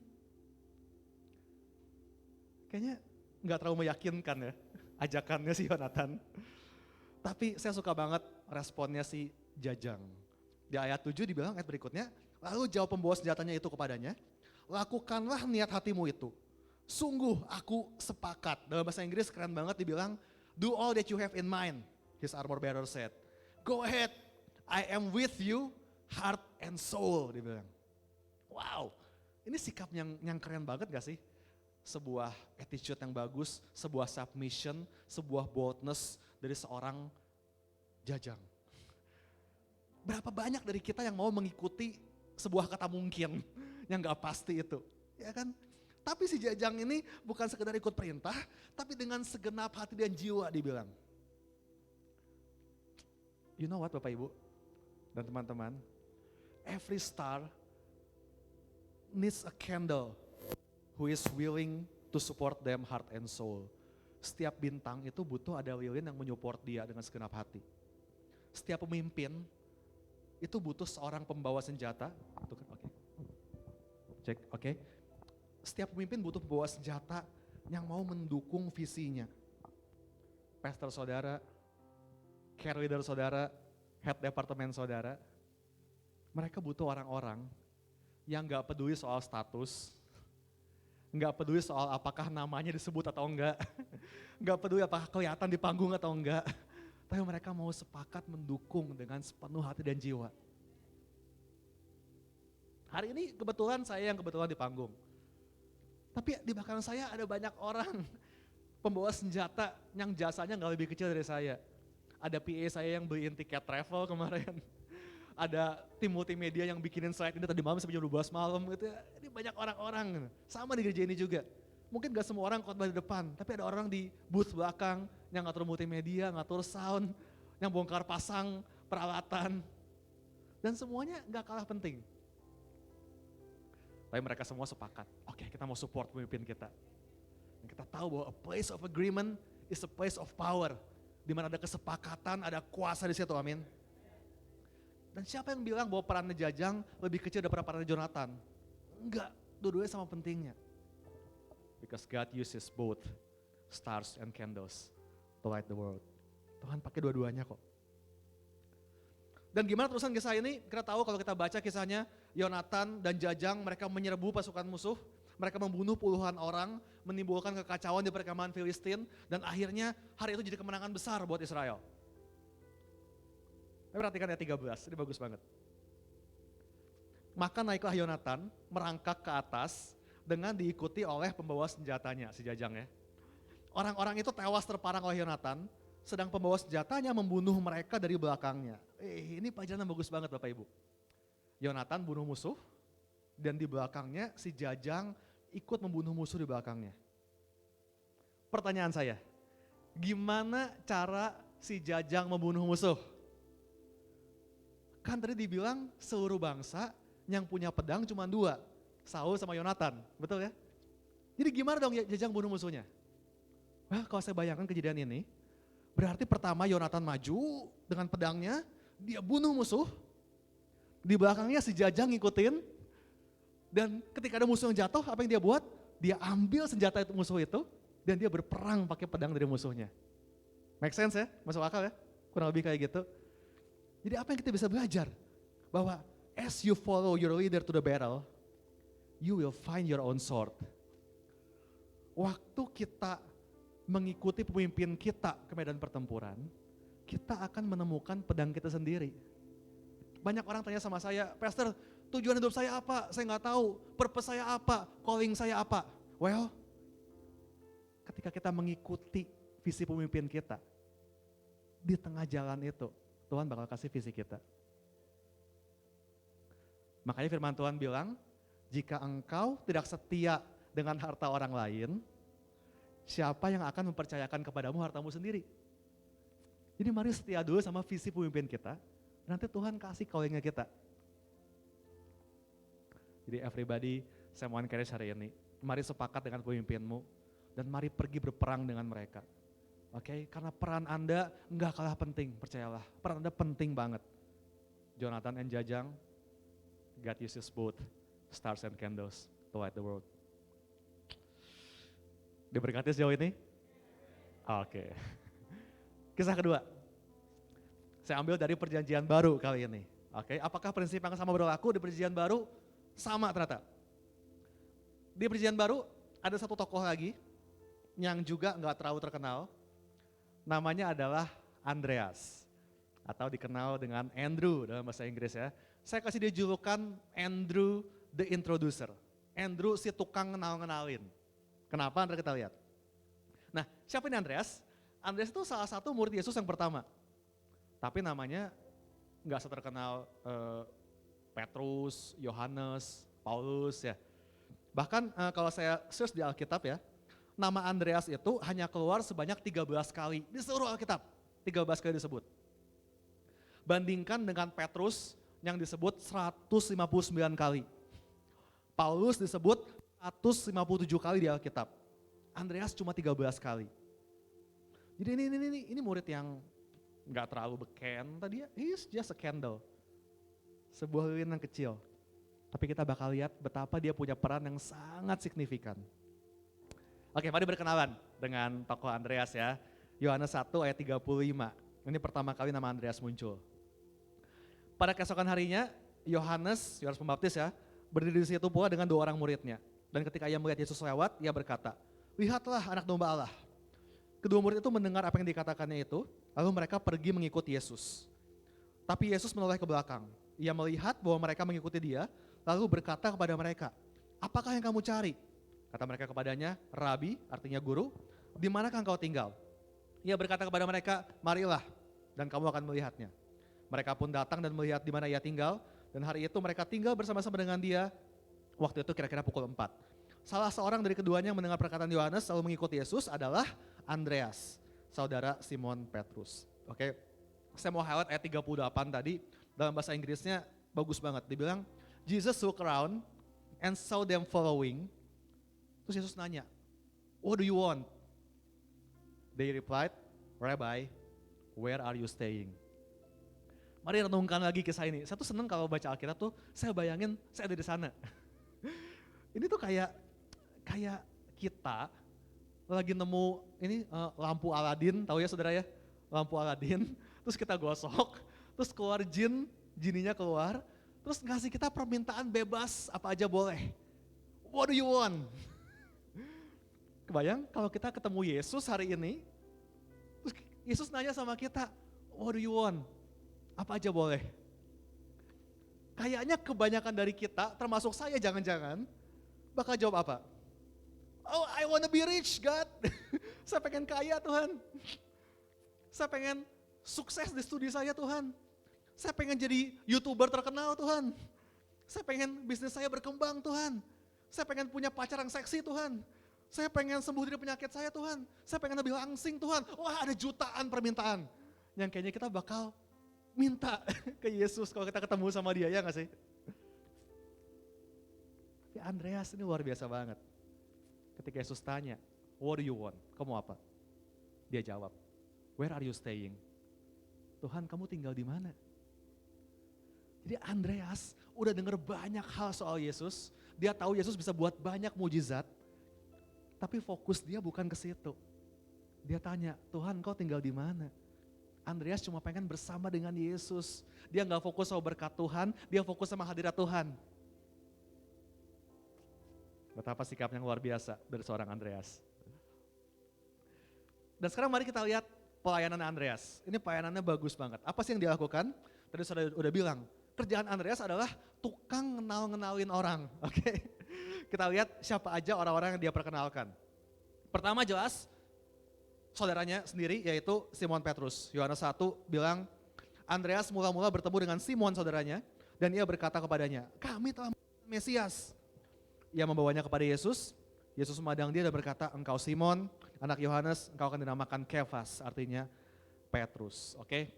Kayaknya gak terlalu meyakinkan ya, ajakannya si Yonatan. Tapi saya suka banget responnya si Jajang. Di ayat 7 dibilang ayat berikutnya, lalu jawab pembawa senjatanya itu kepadanya, lakukanlah niat hatimu itu. Sungguh aku sepakat. Dalam bahasa Inggris keren banget dibilang, do all that you have in mind, his armor bearer said. Go ahead, I am with you, heart and soul, dibilang. Wow, ini sikap yang keren banget gak sih? Sebuah attitude yang bagus, sebuah submission, sebuah boldness dari seorang Jajang. Berapa banyak dari kita yang mau mengikuti sebuah kata mungkin yang gak pasti itu, ya kan? Tapi si Jajang ini bukan sekedar ikut perintah, tapi dengan segenap hati dan jiwa dibilang. You know what Bapak Ibu dan teman-teman, every star needs a candle who is willing to support them heart and soul. Setiap bintang itu butuh ada lilin yang menyupport dia dengan segenap hati. Setiap pemimpin itu butuh seorang pembawa senjata. Tuh kan, oke. Cek, oke. Setiap pemimpin butuh pembawa senjata yang mau mendukung visinya. Pastor saudara, care leader saudara, head departemen saudara, mereka butuh orang-orang yang gak peduli soal status, gak peduli soal apakah namanya disebut atau enggak, gak peduli apakah kelihatan di panggung atau enggak, tapi mereka mau sepakat mendukung dengan sepenuh hati dan jiwa. Hari ini kebetulan saya yang kebetulan di panggung, tapi di belakang saya ada banyak orang pembawa senjata yang jasanya gak lebih kecil dari saya. Ada PA saya yang beliin tiket travel kemarin. Ada tim multimedia yang bikinin slide ini tadi malam sampai jam 12 malam gitu ya. Ini banyak orang-orang, sama di gereja ini juga. Mungkin gak semua orang khotbah di depan, tapi ada orang di booth belakang yang ngatur multimedia, ngatur sound, yang bongkar pasang peralatan. Dan semuanya gak kalah penting. Tapi mereka semua sepakat, oke, kita mau support pemimpin kita. Dan kita tahu bahwa a place of agreement is a place of power. Di mana ada kesepakatan, ada kuasa di situ, amin. Dan siapa yang bilang bahwa perannya Jajang lebih kecil daripada perannya Jonathan? Enggak, dua-duanya sama pentingnya. Because God uses both stars and candles to light the world. Tuhan pakai dua-duanya kok. Dan gimana terusan kisah ini? Kita tahu kalau kita baca kisahnya, Yonatan dan Jajang mereka menyerbu pasukan musuh, mereka membunuh puluhan orang, menimbulkan kekacauan di perkemahan Filistin, dan akhirnya hari itu jadi kemenangan besar buat Israel. Perhatikan ayat 13, ini bagus banget. Maka naiklah Yonatan merangkak ke atas dengan diikuti oleh pembawa senjatanya, si Jajang ya. Orang-orang itu tewas terparang oleh Yonatan, sedang pembawa senjatanya membunuh mereka dari belakangnya. Ini pelajaran yang bagus banget Bapak Ibu. Yonatan bunuh musuh, dan di belakangnya si Jajang ikut membunuh musuh di belakangnya. Pertanyaan saya, gimana cara si Jajang membunuh musuh? Kan tadi dibilang seluruh bangsa yang punya pedang cuma dua, Saul sama Yonatan, betul ya? Jadi gimana dong Jajang bunuh musuhnya? Wah, kalau saya bayangkan kejadian ini, berarti pertama Yonatan maju dengan pedangnya, dia bunuh musuh, di belakangnya si Jajang ngikutin, dan ketika ada musuh yang jatuh, apa yang dia buat? Dia ambil senjata itu, musuh itu, dan dia berperang pakai pedang dari musuhnya. Make sense ya? Masuk akal ya? Kurang lebih kayak gitu. Jadi apa yang kita bisa belajar? Bahwa as you follow your leader to the battle, you will find your own sword. Waktu kita mengikuti pemimpin kita ke medan pertempuran, kita akan menemukan pedang kita sendiri. Banyak orang tanya sama saya, Pastor, tujuan hidup saya apa? Saya nggak tahu. Purpose saya apa? Calling saya apa? Well, ketika kita mengikuti visi pemimpin kita, di tengah jalan itu, Tuhan bakal kasih visi kita. Makanya firman Tuhan bilang, jika engkau tidak setia dengan harta orang lain, siapa yang akan mempercayakan kepadamu hartamu sendiri? Jadi mari setia dulu sama visi pemimpin kita, nanti Tuhan kasih callingnya kita. Jadi everybody, saya mau encourage hari ini, mari sepakat dengan pemimpinmu, dan mari pergi berperang dengan mereka. Oke, karena peran Anda enggak kalah penting, percayalah. Peran Anda penting banget. Jonathan and Jajang, God uses both stars and candles to light the world. Diberkati sejauh ini? Oke. Kisah kedua. Saya ambil dari perjanjian baru kali ini. Oke, apakah prinsip yang sama berlaku di perjanjian baru? Sama ternyata. Di perjanjian baru ada satu tokoh lagi yang juga enggak terlalu terkenal. Namanya adalah Andreas, atau dikenal dengan Andrew dalam bahasa Inggris ya. Saya kasih dia julukan Andrew the Introducer. Andrew si tukang kenal-kenalin. Kenapa? Nanti kita lihat. Nah, siapa ini Andreas? Andreas itu salah satu murid Yesus yang pertama. Tapi namanya nggak seterkenal Petrus, Yohanes, Paulus ya. Bahkan kalau saya search di Alkitab ya, nama Andreas itu hanya keluar sebanyak 13 kali di seluruh Alkitab. 13 kali disebut. Bandingkan dengan Petrus yang disebut 159 kali. Paulus disebut 157 kali di Alkitab. Andreas cuma 13 kali. Jadi ini murid yang nggak terlalu beken tadi ya. He's just a candle. Sebuah lilin yang kecil. Tapi kita bakal lihat betapa dia punya peran yang sangat signifikan. Oke, mari berkenalan dengan tokoh Andreas ya. Yohanes 1 ayat 35. Ini pertama kali nama Andreas muncul. Pada keesokan harinya, Yohanes Pembaptis ya, berdiri di situ pula dengan 2 orang muridnya. Dan ketika ia melihat Yesus lewat, ia berkata, "Lihatlah anak domba Allah." Kedua murid itu mendengar apa yang dikatakannya itu, lalu mereka pergi mengikuti Yesus. Tapi Yesus menoleh ke belakang. Ia melihat bahwa mereka mengikuti dia, lalu berkata kepada mereka, "Apakah yang kamu cari?" Kata mereka kepadanya, "Rabi," artinya guru, "di manakah engkau tinggal?" Ia berkata kepada mereka, "Marilah, dan kamu akan melihatnya." Mereka pun datang dan melihat di mana ia tinggal, dan hari itu mereka tinggal bersama-sama dengan dia. Waktu itu kira-kira pukul 4. Salah seorang dari keduanya yang mendengar perkataan Yohanes lalu mengikuti Yesus adalah Andreas, saudara Simon Petrus. Oke, saya mau highlight ayat 38 tadi, dalam bahasa Inggrisnya bagus banget. Dibilang, Jesus looked around and saw them following. Terus Yesus nanya, "What do you want?" They replied, "Rabbi, where are you staying?" Mari renungkan lagi kisah ini. Saya tuh seneng kalau baca Alkitab tuh, saya bayangin saya ada di sana. Ini tuh kayak kita lagi nemu ini lampu Aladin, tahu ya saudara ya? Lampu Aladin, terus kita gosok, terus keluar jininya keluar, terus ngasih kita permintaan bebas apa aja boleh. What do you want? Kebayang kalau kita ketemu Yesus hari ini, terus Yesus nanya sama kita, what do you want? Apa aja boleh. Kayaknya kebanyakan dari kita, termasuk saya jangan-jangan, bakal jawab apa? Oh, I wanna be rich, God. Saya pengen kaya, Tuhan. Saya pengen sukses di studi saya, Tuhan. Saya pengen jadi YouTuber terkenal, Tuhan. Saya pengen bisnis saya berkembang, Tuhan. Saya pengen punya pacar yang seksi, Tuhan. Saya pengen sembuh dari penyakit saya, Tuhan. Saya pengen lebih langsing, Tuhan. Wah, ada jutaan permintaan. Yang kayaknya kita bakal minta ke Yesus kalau kita ketemu sama dia, ya gak sih? Tapi Andreas ini luar biasa banget. Ketika Yesus tanya, what do you want? Kamu apa? Dia jawab, where are you staying? Tuhan, kamu tinggal di mana? Jadi Andreas udah denger banyak hal soal Yesus. Dia tahu Yesus bisa buat banyak mujizat. Tapi fokus dia bukan ke situ. Dia tanya, Tuhan kau tinggal di mana? Andreas cuma pengen bersama dengan Yesus. Dia gak fokus sama berkat Tuhan, dia fokus sama hadirat Tuhan. Betapa sikapnya luar biasa dari seorang Andreas. Dan sekarang mari kita lihat pelayanan Andreas. Ini pelayanannya bagus banget. Apa sih yang dia lakukan? Tadi saya udah bilang, kerjaan Andreas adalah tukang ngenalin orang. Oke. Kita lihat siapa aja orang-orang yang dia perkenalkan. Pertama jelas, saudaranya sendiri yaitu Simon Petrus. Yohanes 1 bilang, Andreas mula-mula bertemu dengan Simon saudaranya dan ia berkata kepadanya, kami telah melihat Mesias. Ia membawanya kepada Yesus, Yesus memandang dia dan berkata, engkau Simon, anak Yohanes, engkau akan dinamakan Kefas, artinya Petrus. Oke.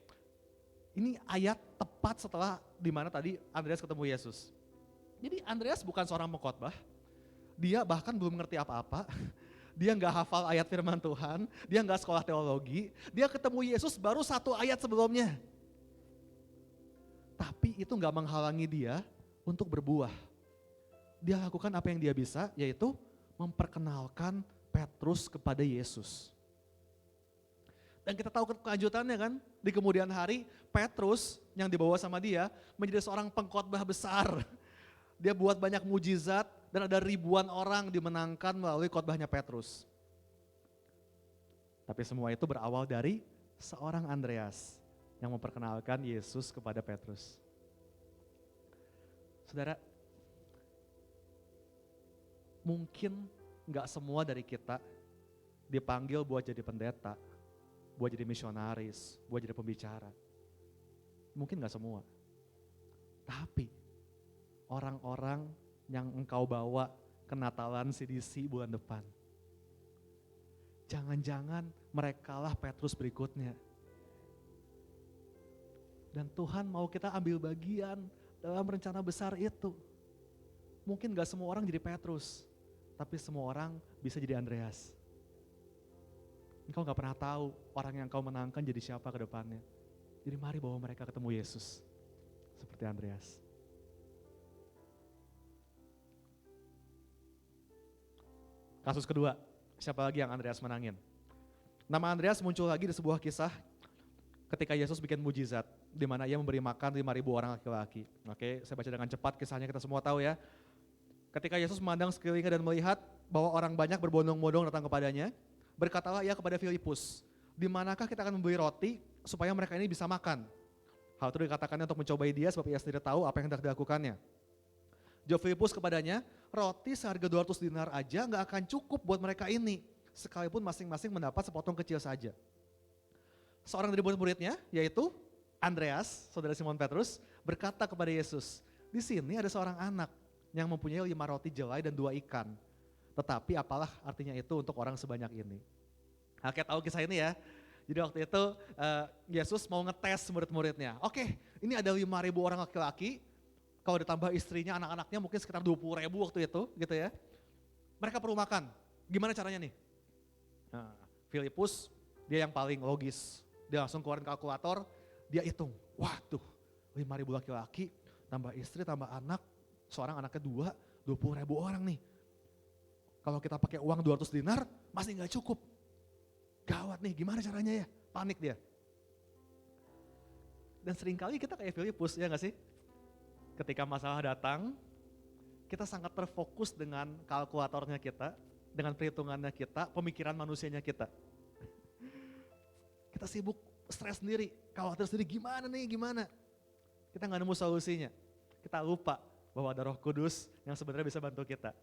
Ini ayat tepat setelah di mana tadi Andreas ketemu Yesus. Jadi Andreas bukan seorang pengkhotbah, dia bahkan belum mengerti apa-apa. Dia nggak hafal ayat firman Tuhan, dia nggak sekolah teologi, dia ketemu Yesus baru 1 ayat sebelumnya. Tapi itu nggak menghalangi dia untuk berbuah. Dia lakukan apa yang dia bisa, yaitu memperkenalkan Petrus kepada Yesus. Dan kita tahu kelanjutannya kan, di kemudian hari Petrus yang dibawa sama dia menjadi seorang pengkhotbah besar. Dia buat banyak mujizat dan ada ribuan orang dimenangkan melalui khotbahnya Petrus. Tapi semua itu berawal dari seorang Andreas yang memperkenalkan Yesus kepada Petrus. Saudara, mungkin gak semua dari kita dipanggil buat jadi pendeta, buat jadi misionaris, buat jadi pembicara. Mungkin gak semua. Tapi orang-orang yang engkau bawa ke Natalan CDC bulan depan. Jangan-jangan merekalah Petrus berikutnya. Dan Tuhan mau kita ambil bagian dalam rencana besar itu. mungkin gak semua orang jadi Petrus, tapi semua orang bisa jadi Andreas. Engkau gak pernah tahu orang yang kau menangkan jadi siapa ke depannya. Jadi mari bawa mereka ketemu Yesus, seperti Andreas. Kasus kedua, siapa lagi yang Andreas menangin? Nama Andreas muncul lagi di sebuah kisah ketika Yesus bikin mujizat, di mana ia memberi makan 5.000 orang laki-laki. Oke, saya baca dengan cepat kisahnya, kita semua tahu ya. Ketika Yesus memandang sekelilingnya dan melihat bahwa orang banyak berbondong-bondong datang kepadanya, berkatalah ia kepada Filipus, di manakah kita akan membeli roti supaya mereka ini bisa makan? Hal itu dikatakannya untuk mencobai dia sebab ia sendiri tahu apa yang hendak dilakukannya. Jawab Filipus kepadanya, roti seharga 200 dinar aja nggak akan cukup buat mereka ini, sekalipun masing-masing mendapat sepotong kecil saja. Seorang dari murid-muridnya, yaitu Andreas, saudara Simon Petrus, berkata kepada Yesus, di sini ada seorang anak yang mempunyai 5 roti jelai dan 2 ikan. Tetapi apalah artinya itu untuk orang sebanyak ini? Nah, kita tahu kisah ini ya. Jadi waktu itu Yesus mau ngetes murid-muridnya. Oke, ini ada 5.000 orang laki-laki, kalau ditambah istrinya, anak-anaknya mungkin sekitar 20.000 waktu itu gitu ya. Mereka perlu makan, gimana caranya nih? Nah, Filipus, dia yang paling logis. Dia langsung keluarin kalkulator, dia hitung. Waduh, 5.000 laki-laki, tambah istri, tambah anak, seorang anaknya 20.000 orang nih. Kalau kita pakai uang 200 dinar, masih gak cukup. Gawat nih, gimana caranya ya? Panik dia. Dan seringkali kita kayak Filipus, ya gak sih? Ketika masalah datang, kita sangat terfokus dengan kalkulatornya kita, dengan perhitungannya kita, pemikiran manusianya kita. Kita sibuk stres sendiri, khawatir sendiri gimana nih, gimana. Kita gak nemu solusinya. Kita lupa bahwa ada Roh Kudus yang sebenarnya bisa bantu kita.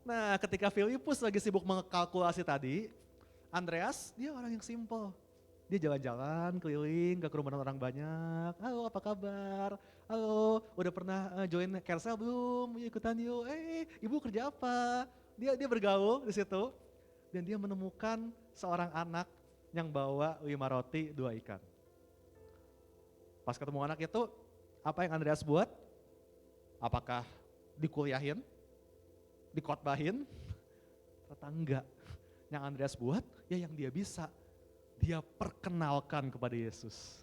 Nah, ketika Filipus lagi sibuk mengkalkulasi tadi, Andreas dia orang yang simple. Dia jalan-jalan keliling ke kerumunan orang banyak. Halo, apa kabar? Halo, udah pernah join Carousel belum? Yuk ikutan yuk. Ibu kerja apa? Dia bergaul di situ dan dia menemukan seorang anak yang bawa 5 roti 2 ikan. Pas ketemu anak itu, apa yang Andreas buat? Apakah dikuliahin? Dikotbahin? Ternyata enggak. Yang Andreas buat, ya yang dia bisa. Dia perkenalkan kepada Yesus.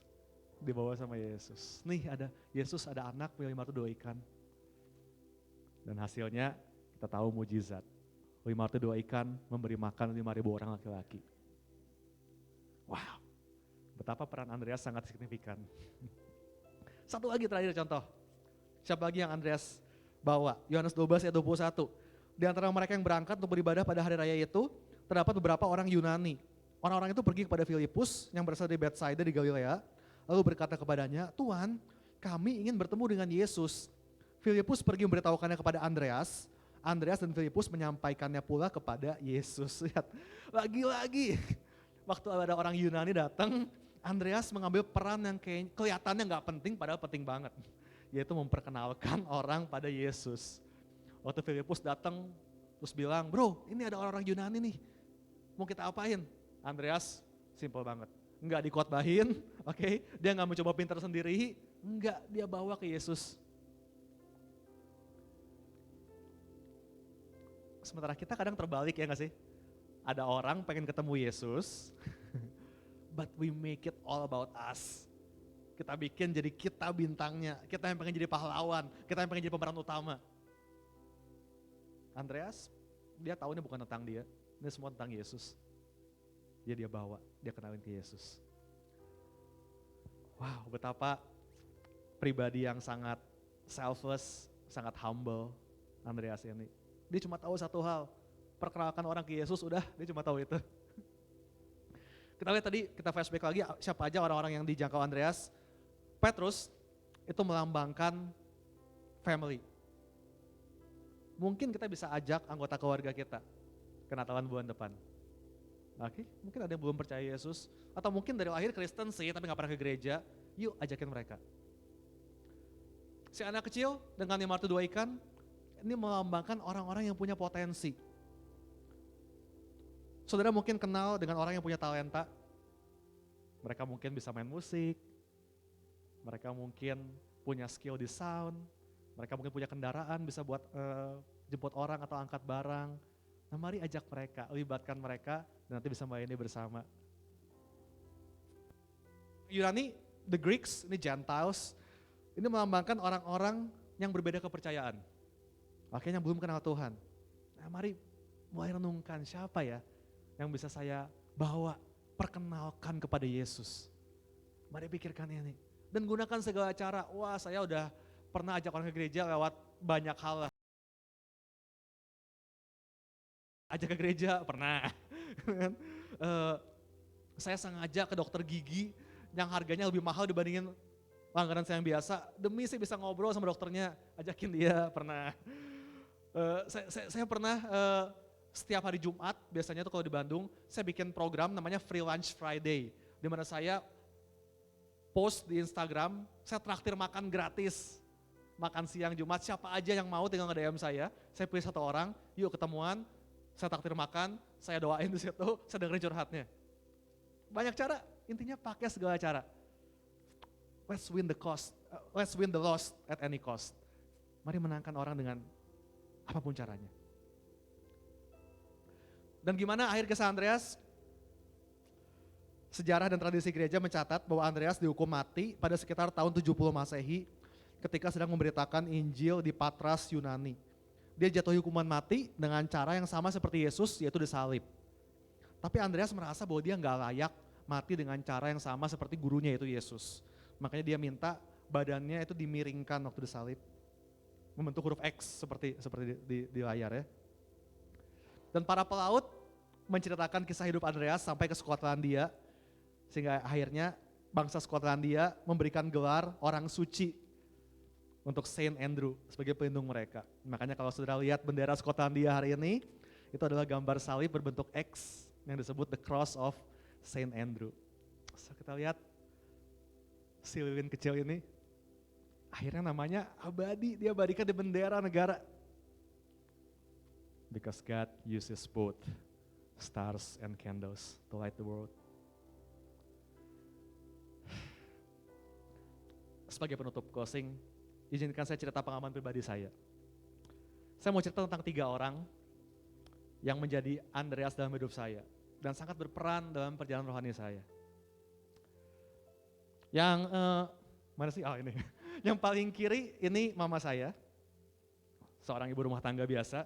Dibawa sama Yesus. Nih ada Yesus, ada anak punya 5 roti 2 ikan. Dan hasilnya kita tahu mujizat. 5 roti 2 ikan memberi makan 5.000 orang laki-laki. Wow, betapa peran Andreas sangat signifikan. Satu lagi terakhir contoh. Siapa lagi yang Andreas bawa? Yohanes 12 ayat 21. Di antara mereka yang berangkat untuk beribadah pada hari raya itu, terdapat beberapa orang Yunani. Orang-orang itu pergi kepada Filipus yang berasal dari Betsaida di Galilea, lalu berkata kepadanya, Tuhan, kami ingin bertemu dengan Yesus. Filipus pergi memberitahukannya kepada Andreas. Andreas dan Filipus menyampaikannya pula kepada Yesus. Lihat, lagi-lagi waktu ada orang Yunani datang, Andreas mengambil peran yang kelihatannya gak penting padahal penting banget. Yaitu memperkenalkan orang pada Yesus. Waktu Filipus datang terus bilang, bro ini ada orang-orang Yunani nih, mau kita apain? Andreas simple banget, enggak dikotbahin, oke? Dia enggak mencoba pintar sendiri, enggak, dia bawa ke Yesus. Sementara kita kadang terbalik ya enggak sih? Ada orang pengen ketemu Yesus, but we make it all about us. Kita bikin jadi kita bintangnya, kita yang pengen jadi pahlawan, kita yang pengen jadi pemeran utama. Andreas, dia tahu ini bukan tentang dia, ini semua tentang Yesus. Dia bawa, dia kenalin ke Yesus. Wow, betapa pribadi yang sangat selfless, sangat humble Andreas ini. Dia cuma tahu satu hal, perkenalkan orang ke Yesus, udah dia cuma tahu itu. Kita lihat tadi, kita flashback lagi siapa aja orang-orang yang dijangkau Andreas. Petrus itu melambangkan family. Mungkin kita bisa ajak anggota keluarga kita ke Natalan bulan depan. Oke, mungkin ada yang belum percaya Yesus, atau mungkin dari lahir Kristen sih tapi gak pernah ke gereja, yuk ajakin mereka. Si anak kecil dengan 5 roti 2 ikan, ini melambangkan orang-orang yang punya potensi. Saudara mungkin kenal dengan orang yang punya talenta, mereka mungkin bisa main musik, mereka mungkin punya skill di sound, Mereka mungkin punya kendaraan, bisa buat jemput orang atau angkat barang. Nah mari ajak mereka, libatkan mereka, dan nanti bisa melayani bersama. Yunani, the Greeks, ini Gentiles, ini melambangkan orang-orang yang berbeda kepercayaan. Makanya yang belum kenal Tuhan. Nah mari mulai renungkan siapa ya yang bisa saya bawa, perkenalkan kepada Yesus. Mari pikirkan ini. Dan gunakan segala cara. Wah saya udah pernah ajak orang ke gereja lewat banyak hal. Ajak ke gereja, pernah. Saya sengaja ke dokter gigi yang harganya lebih mahal dibandingin langganan saya yang biasa. Demi saya bisa ngobrol sama dokternya, ajakin dia, pernah. Saya pernah setiap hari Jumat, biasanya tuh kalau di Bandung, saya bikin program namanya Free Lunch Friday. Di mana saya post di Instagram, saya traktir makan gratis. Makan siang Jumat, siapa aja yang mau tinggal nge-DM saya pilih satu orang, yuk ketemuan, saya traktir makan, saya doain di situ, saya dengerin curhatnya. Banyak cara, intinya pakai segala cara. Let's win the lost at any cost. Mari menangkan orang dengan apapun caranya. Dan gimana akhir kisah Andreas? Sejarah dan tradisi gereja mencatat bahwa Andreas dihukum mati pada sekitar tahun 70 Masehi ketika sedang memberitakan Injil di Patras, Yunani. Dia jatuhi hukuman mati dengan cara yang sama seperti Yesus, yaitu disalib. Tapi Andreas merasa bahwa dia nggak layak mati dengan cara yang sama seperti gurunya, yaitu Yesus. Makanya dia minta badannya itu dimiringkan waktu disalib, membentuk huruf X seperti di layar ya. Dan para pelaut menceritakan kisah hidup Andreas sampai ke Skotlandia, sehingga akhirnya bangsa Skotlandia memberikan gelar orang suci untuk Saint Andrew sebagai pelindung mereka. Makanya kalau saudara lihat bendera Skotlandia hari ini, itu adalah gambar salib berbentuk X yang disebut the Cross of Saint Andrew. So, kita lihat si lilin kecil ini, akhirnya namanya abadi, dia abadikan di bendera negara. Because God uses both stars and candles to light the world. Sebagai penutup closing, izinkan saya cerita pengalaman pribadi saya. Saya mau cerita tentang 3 orang yang menjadi Andreas dalam hidup saya dan sangat berperan dalam perjalanan rohani saya. Yang mana sih? Oh ini. Yang paling kiri ini mama saya, seorang ibu rumah tangga biasa.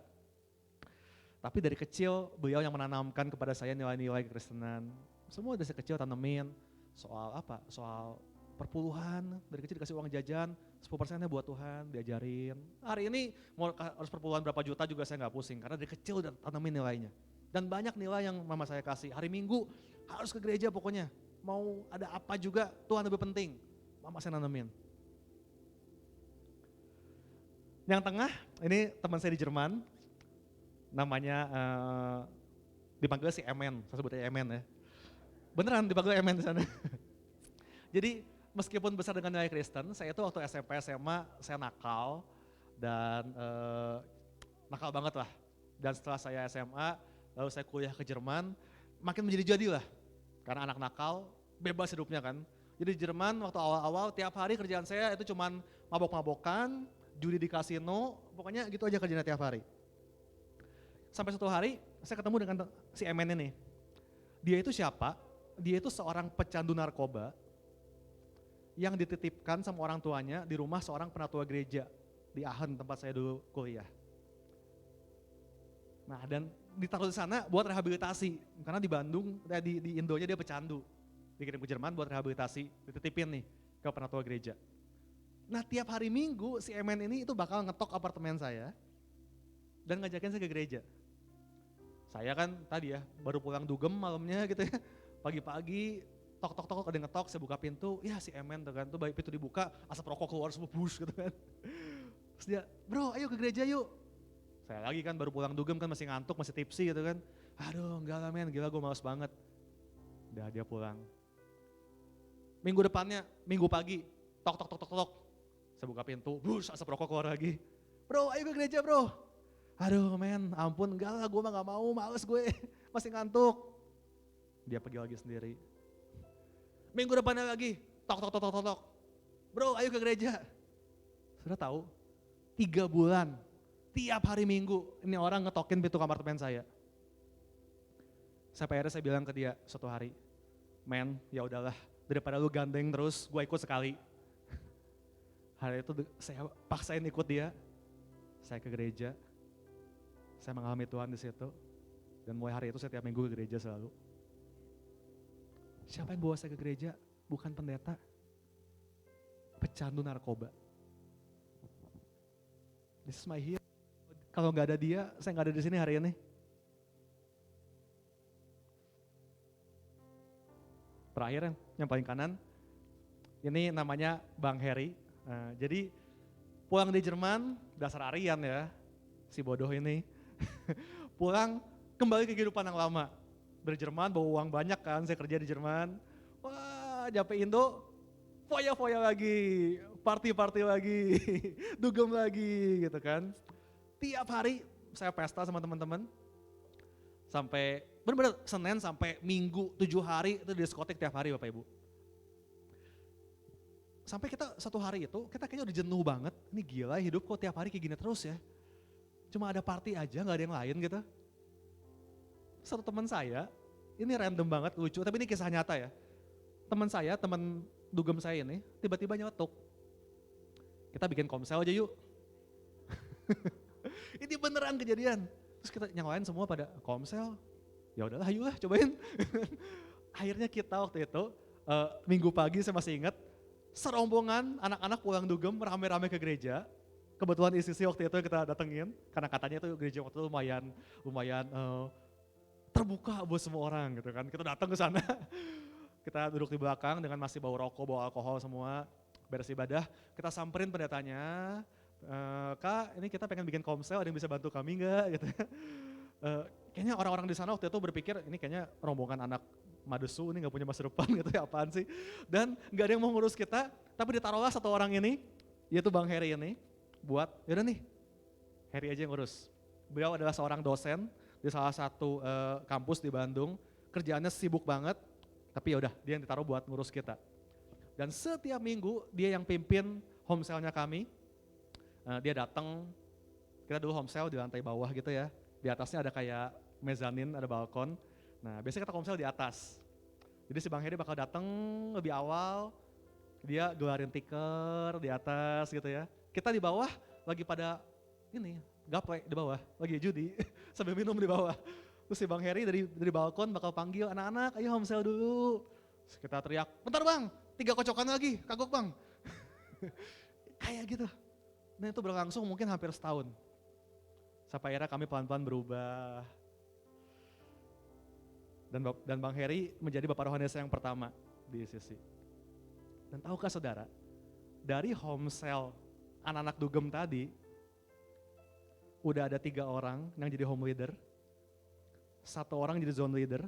Tapi dari kecil beliau yang menanamkan kepada saya nilai-nilai kekristenan. Semua dari kecil tanemin soal apa? Soal perpuluhan, dari kecil dikasih uang jajan, 10%-nya buat Tuhan, diajarin. Hari ini mau harus perpuluhan berapa juta juga saya nggak pusing, karena dari kecil udah tanemin nilainya. Dan banyak nilai yang mama saya kasih, hari Minggu harus ke gereja pokoknya. Mau ada apa juga, Tuhan lebih penting, mama saya nanemin. Yang tengah, ini teman saya di Jerman, namanya dipanggil si Emen, saya sebutnya Emen ya. Beneran dipanggil Emen di sana. Jadi meskipun besar dengan nilai Kristen, saya itu waktu SMP, SMA, saya nakal dan nakal banget lah. Dan setelah saya SMA, lalu saya kuliah ke Jerman, makin menjadi-jadi lah. Karena anak nakal, bebas hidupnya kan. Jadi di Jerman waktu awal-awal, tiap hari kerjaan saya itu cuman mabok-mabokan, judi di kasino, pokoknya gitu aja kerjanya tiap hari. Sampai suatu hari, saya ketemu dengan si Emen ini. Dia itu siapa? Dia itu seorang pecandu narkoba, yang dititipkan sama orang tuanya di rumah seorang penatua gereja di Aachen tempat saya dulu kuliah. Nah dan ditaruh di sana buat rehabilitasi, karena di Bandung, di Indonya dia pecandu. Dikirim ke Jerman buat rehabilitasi, dititipin nih ke penatua gereja. Nah tiap hari Minggu si Emen ini itu bakal ngetok apartemen saya dan ngajakin saya ke gereja. Saya kan tadi ya baru pulang dugem malamnya gitu ya, pagi-pagi tok, ada yang ngetok, saya buka pintu, ya si Emen tuh kan, tuh baik pintu dibuka, asap rokok keluar semua bus gitu kan. Terus dia, bro ayo ke gereja yuk. Saya lagi kan baru pulang dugem kan masih ngantuk, masih tipsi gitu kan. Aduh enggak lah men, gila gue males banget. Udah dia pulang. Minggu depannya, minggu pagi, tok. Saya buka pintu, bus asap rokok keluar lagi. Bro ayo ke gereja bro. Aduh men, ampun enggak lah gue mah gak mau, males gue, masih ngantuk. Dia pergi lagi sendiri. Minggu depannya lagi, tok. Bro ayo ke gereja. Sudah tahu, 3 bulan, tiap hari Minggu, ini orang ngetokin pintu apartemen saya. Sampai akhirnya saya bilang ke dia suatu hari, men, ya udahlah, daripada lu gandeng terus, gue ikut sekali. Hari itu saya paksain ikut dia, saya ke gereja, saya mengalami Tuhan di situ, dan mulai hari itu saya tiap minggu ke gereja selalu. Siapa yang bawa saya ke gereja? Bukan pendeta, pecandu narkoba. This is my hero. Kalau nggak ada dia, saya nggak ada di sini hari ini. Terakhir yang paling kanan, ini namanya Bang Heri. Jadi pulang di Jerman, dasar Aryan ya, si bodoh ini. Pulang kembali ke kehidupan yang lama. Dari Jerman bawa uang banyak kan, saya kerja di Jerman. Wah, nyampe Indo, foya-foya lagi, party-party lagi, dugem lagi gitu kan. Tiap hari saya pesta sama teman-teman, sampai benar-benar Senin sampai Minggu 7 hari itu di diskotik tiap hari Bapak Ibu. Sampai kita satu hari itu, kita kayaknya udah jenuh banget, ini gila hidup kok tiap hari kayak gini terus ya. Cuma ada party aja, gak ada yang lain gitu. Satu teman saya, ini random banget, lucu, tapi ini kisah nyata ya. Teman saya, teman dugem saya ini, tiba-tiba nyetuk. Kita bikin komsel aja yuk. Ini beneran kejadian. Terus kita yang lain semua pada komsel, ya udahlah ayolah cobain. Akhirnya kita waktu itu, Minggu pagi saya masih ingat, serombongan anak-anak pulang dugem rame-rame ke gereja. Kebetulan ICC waktu itu kita datengin, karena katanya itu gereja waktu itu lumayan terbuka buat semua orang gitu kan. Kita datang ke sana, kita duduk di belakang dengan masih bau rokok, bau alkohol semua, beres ibadah. Kita samperin pendetanya, Kak ini kita pengen bikin komsel, ada yang bisa bantu kami enggak gitu. Kayaknya orang-orang di sana waktu itu berpikir ini kayaknya rombongan anak Madesu ini gak punya masa depan gitu ya, apaan sih. Dan gak ada yang mau ngurus kita, tapi ditaruhlah satu orang ini, yaitu Bang Heri ini, buat yaudah nih, Heri aja yang ngurus. Beliau adalah seorang dosen di salah satu kampus di Bandung, kerjaannya sibuk banget, tapi yaudah dia yang ditaruh buat ngurus kita. Dan setiap minggu dia yang pimpin homesale-nya kami, dia datang, kita dulu homesale di lantai bawah gitu ya, di atasnya ada kayak mezanin, ada balkon. Nah biasanya kita komsel di atas. Jadi si Bang Heri bakal datang lebih awal, dia gelarin tiker di atas gitu ya. Kita di bawah lagi pada ini, gaple di bawah, lagi judi, sambil minum di bawah. Terus si Bang Heri dari balkon bakal panggil anak-anak, ayo homesel dulu. Terus kita teriak, bentar Bang, 3 kocokan lagi, kagok Bang. Kayak gitu. Nah itu berlangsung mungkin hampir setahun. Sampai akhirnya kami pelan-pelan berubah. Dan Bang Heri menjadi Bapak Rohani saya yang pertama di ICC. Dan tahukah saudara, dari homesale anak-anak dugem tadi, udah ada 3 orang yang jadi home leader, 1 orang jadi zone leader,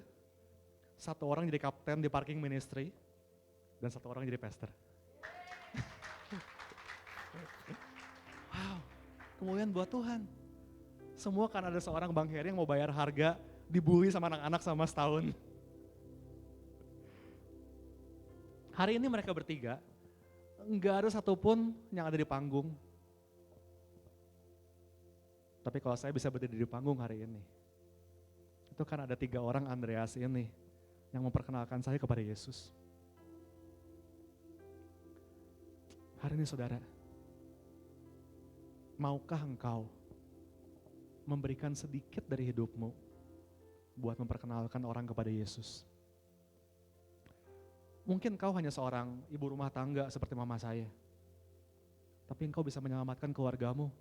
1 orang jadi kapten di parking ministry, dan 1 orang jadi pastor. Wow, kemuliaan buat Tuhan. Semua kan ada seorang Bang Heri yang mau bayar harga, dibully sama anak-anak sama setahun. Hari ini mereka bertiga, enggak ada satupun yang ada di panggung. Tapi kalau saya bisa berdiri di panggung hari ini, itu kan ada 3 orang Andreas ini yang memperkenalkan saya kepada Yesus. Hari ini saudara, maukah engkau memberikan sedikit dari hidupmu buat memperkenalkan orang kepada Yesus? Mungkin kau hanya seorang ibu rumah tangga seperti mama saya, tapi engkau bisa menyelamatkan keluargamu.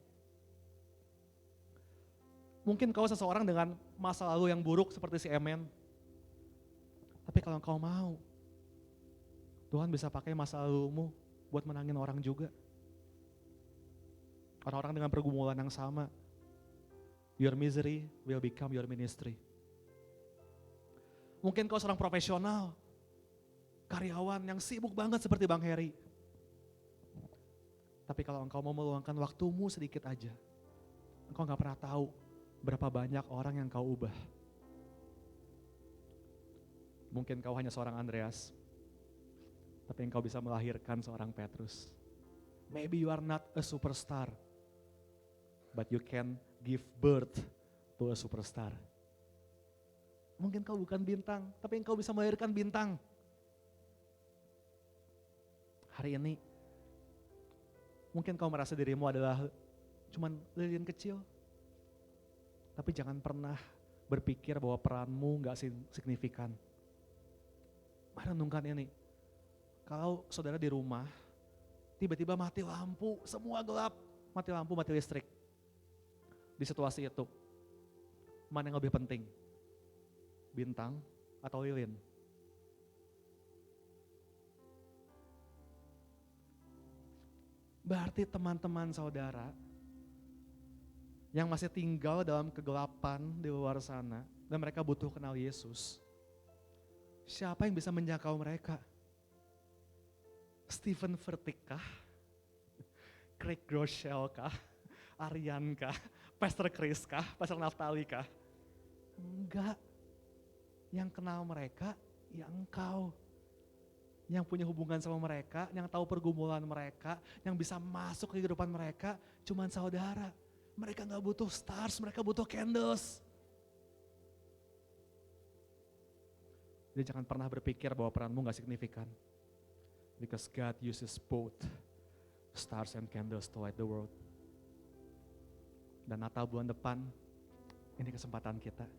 Mungkin kau seseorang dengan masa lalu yang buruk seperti si Emen, tapi kalau engkau mau, Tuhan bisa pakai masa lalumu buat menangin orang juga. Orang-orang dengan pergumulan yang sama, your misery will become your ministry. Mungkin kau seorang profesional, karyawan yang sibuk banget seperti Bang Heri. Tapi kalau engkau mau meluangkan waktumu sedikit aja, engkau gak pernah tahu berapa banyak orang yang kau ubah. Mungkin kau hanya seorang Andreas, tapi engkau bisa melahirkan seorang Petrus. Maybe you are not a superstar, but you can give birth to a superstar. Mungkin kau bukan bintang, tapi engkau bisa melahirkan bintang. Hari ini, mungkin kau merasa dirimu adalah cuman lilin kecil. Tapi jangan pernah berpikir bahwa peranmu gak signifikan. Mari renungkan ini. Kalau saudara di rumah, tiba-tiba mati lampu, semua gelap, mati lampu, mati listrik. Di situasi itu, mana yang lebih penting? Bintang atau lilin? Berarti teman-teman saudara yang masih tinggal dalam kegelapan di luar sana dan mereka butuh kenal Yesus. Siapa yang bisa menjangkau mereka? Stephen Furtick kah? Craig Groeschel kah? Aryan kah? Pastor Chris kah? Pastor Naftali kah? Enggak. Yang kenal mereka ya engkau. Yang punya hubungan sama mereka, yang tahu pergumulan mereka, yang bisa masuk ke kehidupan mereka, cuman saudara. Mereka gak butuh stars, mereka butuh candles. Jadi jangan pernah berpikir bahwa peranmu gak signifikan. Because God uses both stars and candles to light the world. Dan Natal bulan depan, ini kesempatan kita.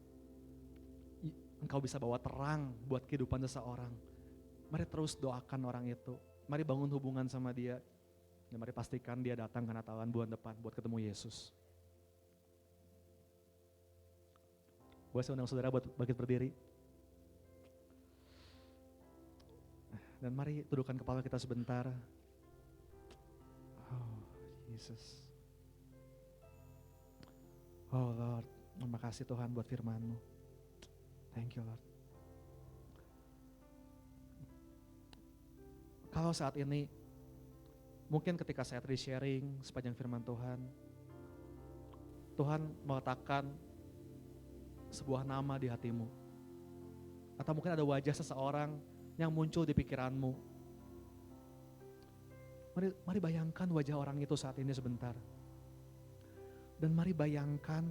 Engkau bisa bawa terang buat kehidupan seseorang. Mari terus doakan orang itu. Mari bangun hubungan sama dia. Dan mari pastikan dia datang ke Natalan bulan depan buat ketemu Yesus. Boleh saya undang saudara buat bangkit berdiri. Dan mari tundukkan kepala kita sebentar. Oh, Yesus. Oh Lord, terima kasih Tuhan buat firman-Mu. Thank you Lord. Kalau saat ini, mungkin ketika saya tadi sharing sepanjang firman Tuhan, Tuhan meletakkan sebuah nama di hatimu. Atau mungkin ada wajah seseorang yang muncul di pikiranmu. Mari bayangkan wajah orang itu saat ini sebentar. Dan mari bayangkan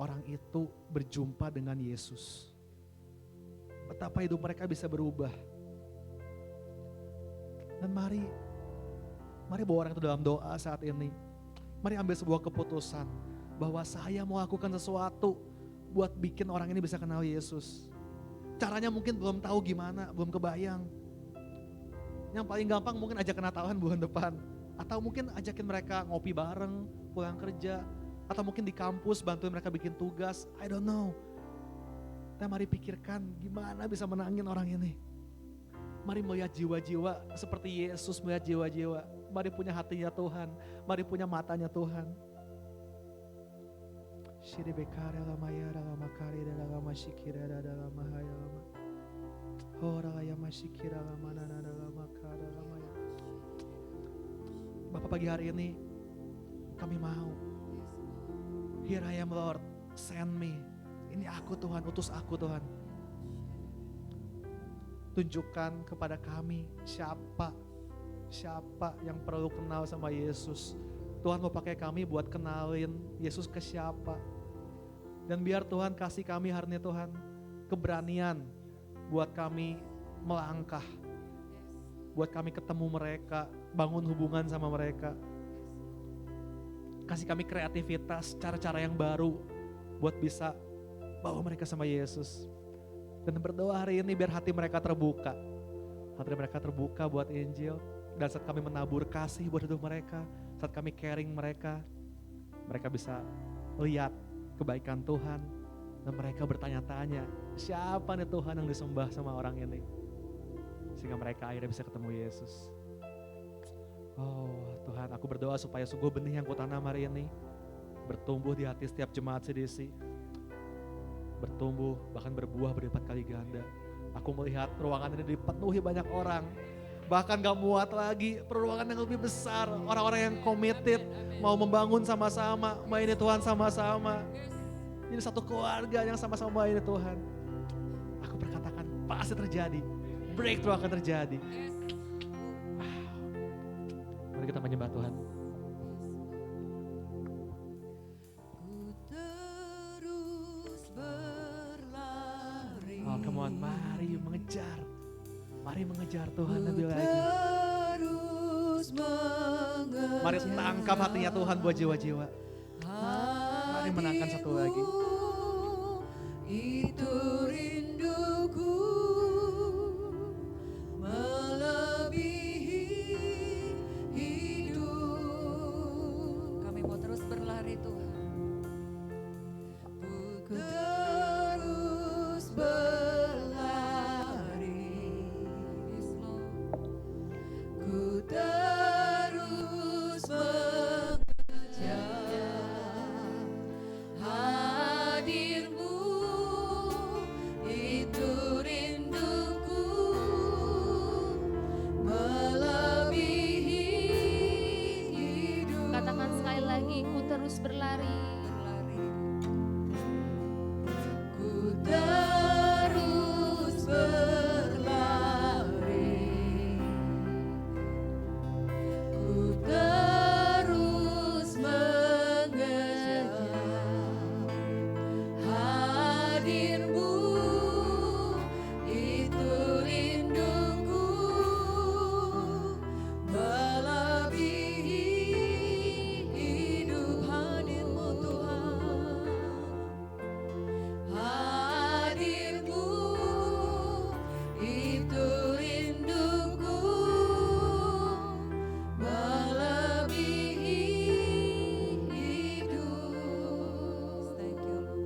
orang itu berjumpa dengan Yesus. Betapa hidup mereka bisa berubah. Dan mari bawa orang itu dalam doa saat ini. Mari ambil sebuah keputusan bahwa saya mau lakukan sesuatu buat bikin orang ini bisa kenal Yesus. Caranya mungkin belum tahu gimana, belum kebayang. Yang paling gampang mungkin ajak Natalan bulan depan. Atau mungkin ajakin mereka ngopi bareng, pulang kerja. Atau mungkin di kampus bantuin mereka bikin tugas, I don't know. Kita mari pikirkan gimana bisa menangin orang ini. Mari melihat jiwa-jiwa seperti Yesus melihat jiwa-jiwa. Mari punya hatinya Tuhan, mari punya matanya Tuhan. Bapak pagi hari ini kami mau. Here I am Lord, send me. Ini aku Tuhan, utus aku Tuhan. Tunjukkan kepada kami siapa yang perlu kenal sama Yesus. Tuhan mau pakai kami buat kenalin Yesus ke siapa. Dan biar Tuhan kasih kami hari ini Tuhan keberanian buat kami melangkah. Buat kami ketemu mereka, bangun hubungan sama mereka. Kasih kami kreativitas, cara-cara yang baru buat bisa bawa mereka sama Yesus. Dan berdoa hari ini biar hati mereka terbuka. Hati mereka terbuka buat Injil. Dan saat kami menabur kasih buat hidup mereka, saat kami caring mereka bisa lihat kebaikan Tuhan. Dan mereka bertanya-tanya, siapa nih Tuhan yang disembah sama orang ini? Sehingga mereka akhirnya bisa ketemu Yesus. Oh Tuhan, aku berdoa supaya sungguh benih yang kutanam hari ini bertumbuh di hati setiap jemaat CDC. Bertumbuh, bahkan berbuah berlipat kali ganda. Aku melihat ruangan ini dipenuhi banyak orang. Bahkan gak muat lagi, ruangan yang lebih besar. Orang-orang yang committed, mau membangun sama-sama, melayani Tuhan sama-sama. Ini satu keluarga yang sama-sama melayani Tuhan. Aku berkatakan pasti terjadi. Breakthrough akan terjadi. Mari kita menyembah Tuhan. Tuhan. Mari mengejar. Mari mengejar Tuhan lebih lagi. Terus mengejar. Mari tangkap hatinya Tuhan buat jiwa-jiwa. Mari menangkan satu lagi. Itu rinduku melebihi hidup. Kami mau terus berlari Tuhan. Ku terus berlari. Yes, Lord. Ku terus mengejar hadirmu, itu rinduku melebihi hidup. Katakan sekali lagi, ku terus berlari. Ku terus berlari. Ku terus mengejar hadirmu, itu rinduku melebihi hidup. Hadirmu Tuhan, hadirmu, itu rinduku melebihi hidup. Thank you Lord.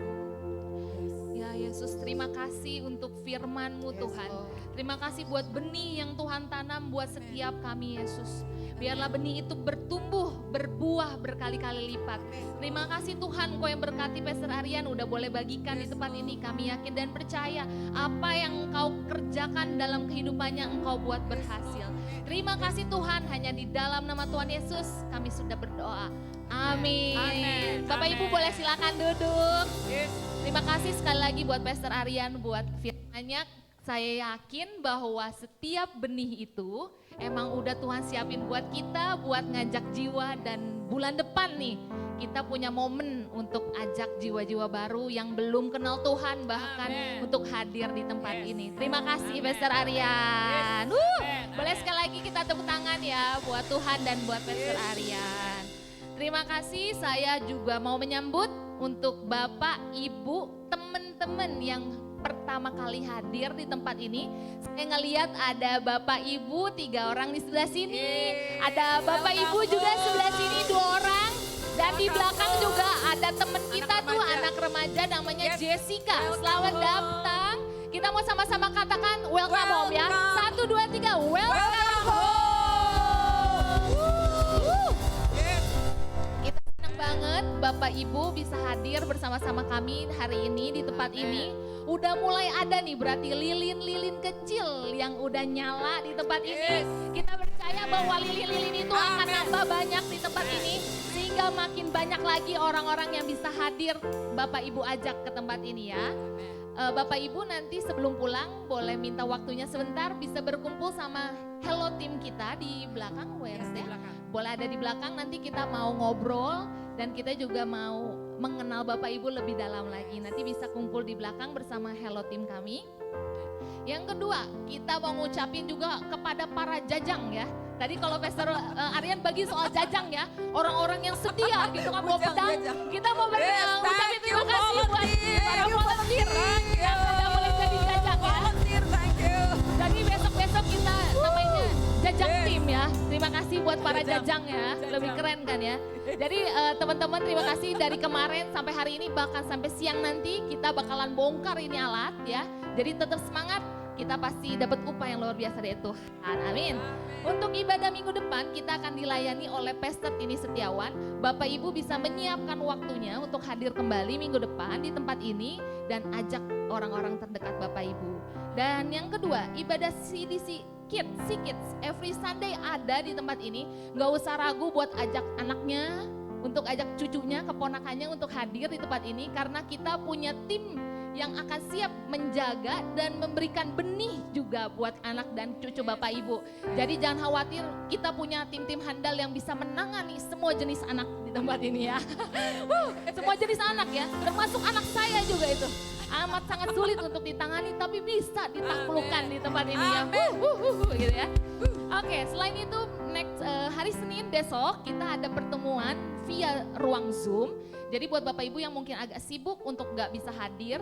Ya Yesus, terima kasih untuk firman-Mu Tuhan. Terima kasih buat benih yang Tuhan tanam buat setiap kami Yesus. Biarlah benih itu bertumbuh, berbuah berkali-kali lipat. Terima kasih Tuhan, Kau yang berkati Pastor Aryan udah boleh bagikan di tempat ini. Kami yakin dan percaya apa yang Engkau kerjakan dalam kehidupannya Engkau buat berhasil. Terima kasih Tuhan, hanya di dalam nama Tuhan Yesus kami sudah berdoa. Amin. Amin. Bapak Ibu Amin. boleh silakan duduk. Terima kasih sekali lagi buat Pastor Aryan buat firman-Nya. Saya yakin bahwa setiap benih itu emang udah Tuhan siapin buat kita, buat ngajak jiwa, dan bulan depan nih kita punya momen untuk ajak jiwa-jiwa baru yang belum kenal Tuhan bahkan untuk hadir di tempat ini. Terima kasih Pastor Aryan. Boleh sekali lagi kita tepuk tangan ya buat Tuhan dan buat Pastor Aryan. Terima kasih, saya juga mau menyambut untuk Bapak, Ibu, teman-teman yang pertama kali hadir di tempat ini. Saya ngelihat ada Bapak Ibu 3 orang di sebelah sini. Ada Bapak Ibu juga sebelah sini 2 orang. Dan di belakang juga ada teman kita tuh anak remaja namanya Jessica. Selamat datang. Kita mau sama-sama katakan welcome home ya. 1, 2, 3, welcome home. Kita senang banget Bapak Ibu bisa hadir bersama-sama kami hari ini di tempat ini. Udah mulai ada nih berarti lilin-lilin kecil yang udah nyala di tempat ini. Kita percaya bahwa lilin-lilin itu akan nambah banyak di tempat ini. Sehingga makin banyak lagi orang-orang yang bisa hadir Bapak Ibu ajak ke tempat ini ya. Bapak Ibu nanti sebelum pulang boleh minta waktunya sebentar bisa berkumpul sama Hello Team kita di belakang Wednesday. Boleh ada di belakang, nanti kita mau ngobrol dan kita juga mau mengenal Bapak Ibu lebih dalam lagi. Nanti bisa kumpul di belakang bersama Hello Team kami. Yang kedua, kita mau ngucapin juga kepada para jajang ya. Tadi kalau Pastor Aryan bagi soal jajang ya, orang-orang yang setia gitu kan mau pedang. Kita mau ucapin terima kasih buat para volunteer yang udah boleh jadi jajang ya. Jadi besok-besok kita namanya jajang tim ya. Terima kasih buat para jajang ya, lebih keren kan ya. Jadi teman-teman terima kasih dari kemarin sampai hari ini bahkan sampai siang nanti kita bakalan bongkar ini alat ya. Jadi tetap semangat. Kita pasti dapat upah yang luar biasa dari Tuhan. Amin. Untuk ibadah minggu depan kita akan dilayani oleh Pastor Tini Setiawan. Bapak Ibu bisa menyiapkan waktunya untuk hadir kembali minggu depan di tempat ini dan ajak orang-orang terdekat Bapak Ibu. Dan yang kedua, ibadah CDC Kids every Sunday ada di tempat ini. Gak usah ragu buat ajak anaknya, untuk ajak cucunya, keponakannya untuk hadir di tempat ini karena kita punya tim yang akan siap menjaga dan memberikan benih juga buat anak dan cucu Bapak Ibu. Jadi jangan khawatir, kita punya tim-tim handal yang bisa menangani semua jenis anak di tempat ini ya. Semua jenis anak ya, termasuk anak saya juga itu. amat sangat sulit untuk ditangani, tapi bisa ditaklukkan di tempat ini ya. Gitu ya. Oke, selain itu next hari Senin besok kita ada pertemuan via ruang Zoom. Jadi buat Bapak Ibu yang mungkin agak sibuk untuk gak bisa hadir,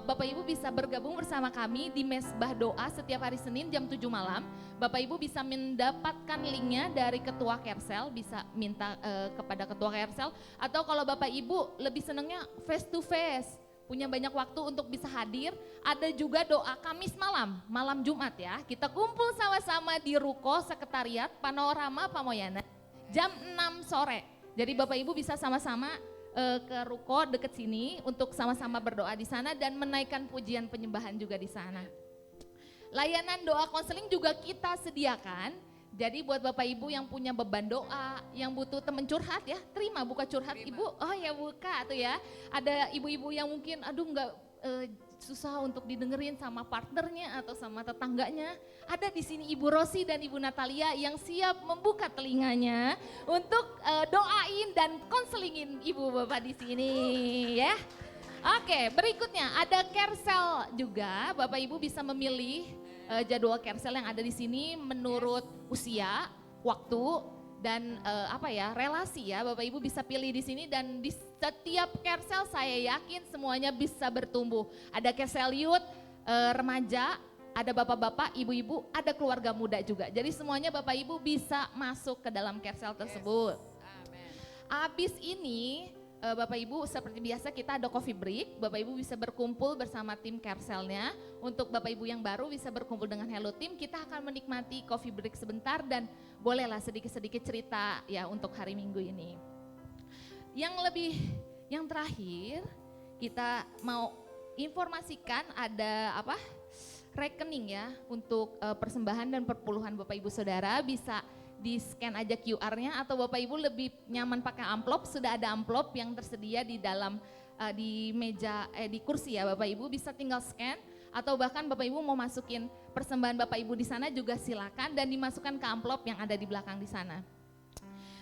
Bapak Ibu bisa bergabung bersama kami di Mesbah Doa setiap hari Senin jam 7 malam. Bapak Ibu bisa mendapatkan linknya dari Ketua Kersel, bisa minta kepada Ketua Kersel. Atau kalau Bapak Ibu lebih senangnya face to face, punya banyak waktu untuk bisa hadir, ada juga doa Kamis malam, malam Jumat ya. Kita kumpul sama-sama di Ruko Sekretariat Panorama Pamoyana jam 6 sore. Jadi Bapak Ibu bisa sama-sama ke Ruko deket sini untuk sama-sama berdoa di sana dan menaikkan pujian penyembahan juga di sana. Layanan doa konseling juga kita sediakan. Jadi buat Bapak Ibu yang punya beban doa, yang butuh teman curhat ya, terima buka curhat Ibu. Oh ya buka tuh ya. Ada ibu-ibu yang mungkin aduh nggak susah untuk didengerin sama partnernya atau sama tetangganya. Ada di sini Ibu Rosi dan Ibu Natalia yang siap membuka telinganya untuk doain dan konselingin Ibu Bapak di sini ya. Oke, berikutnya ada Kersel juga. Bapak Ibu bisa memilih jadwal Kersel yang ada di sini menurut usia, waktu, dan relasi ya. Bapak Ibu bisa pilih di sini dan di setiap Kersel saya yakin semuanya bisa bertumbuh. Ada Kersel Youth, remaja, ada bapak-bapak, ibu-ibu, ada keluarga muda juga. Jadi semuanya Bapak Ibu bisa masuk ke dalam Kersel tersebut. Abis ini Bapak Ibu seperti biasa kita ada coffee break, Bapak Ibu bisa berkumpul bersama tim Kerselnya. Untuk Bapak Ibu yang baru bisa berkumpul dengan Hello Team, kita akan menikmati coffee break sebentar dan bolehlah sedikit-sedikit cerita ya untuk hari Minggu ini. Yang terakhir kita mau informasikan ada rekening ya untuk persembahan dan perpuluhan Bapak Ibu Saudara, bisa di scan aja QR-nya atau Bapak Ibu lebih nyaman pakai amplop, sudah ada amplop yang tersedia di dalam di meja di kursi ya Bapak Ibu, bisa tinggal scan atau bahkan Bapak Ibu mau masukin persembahan Bapak Ibu di sana juga silakan dan dimasukkan ke amplop yang ada di belakang di sana.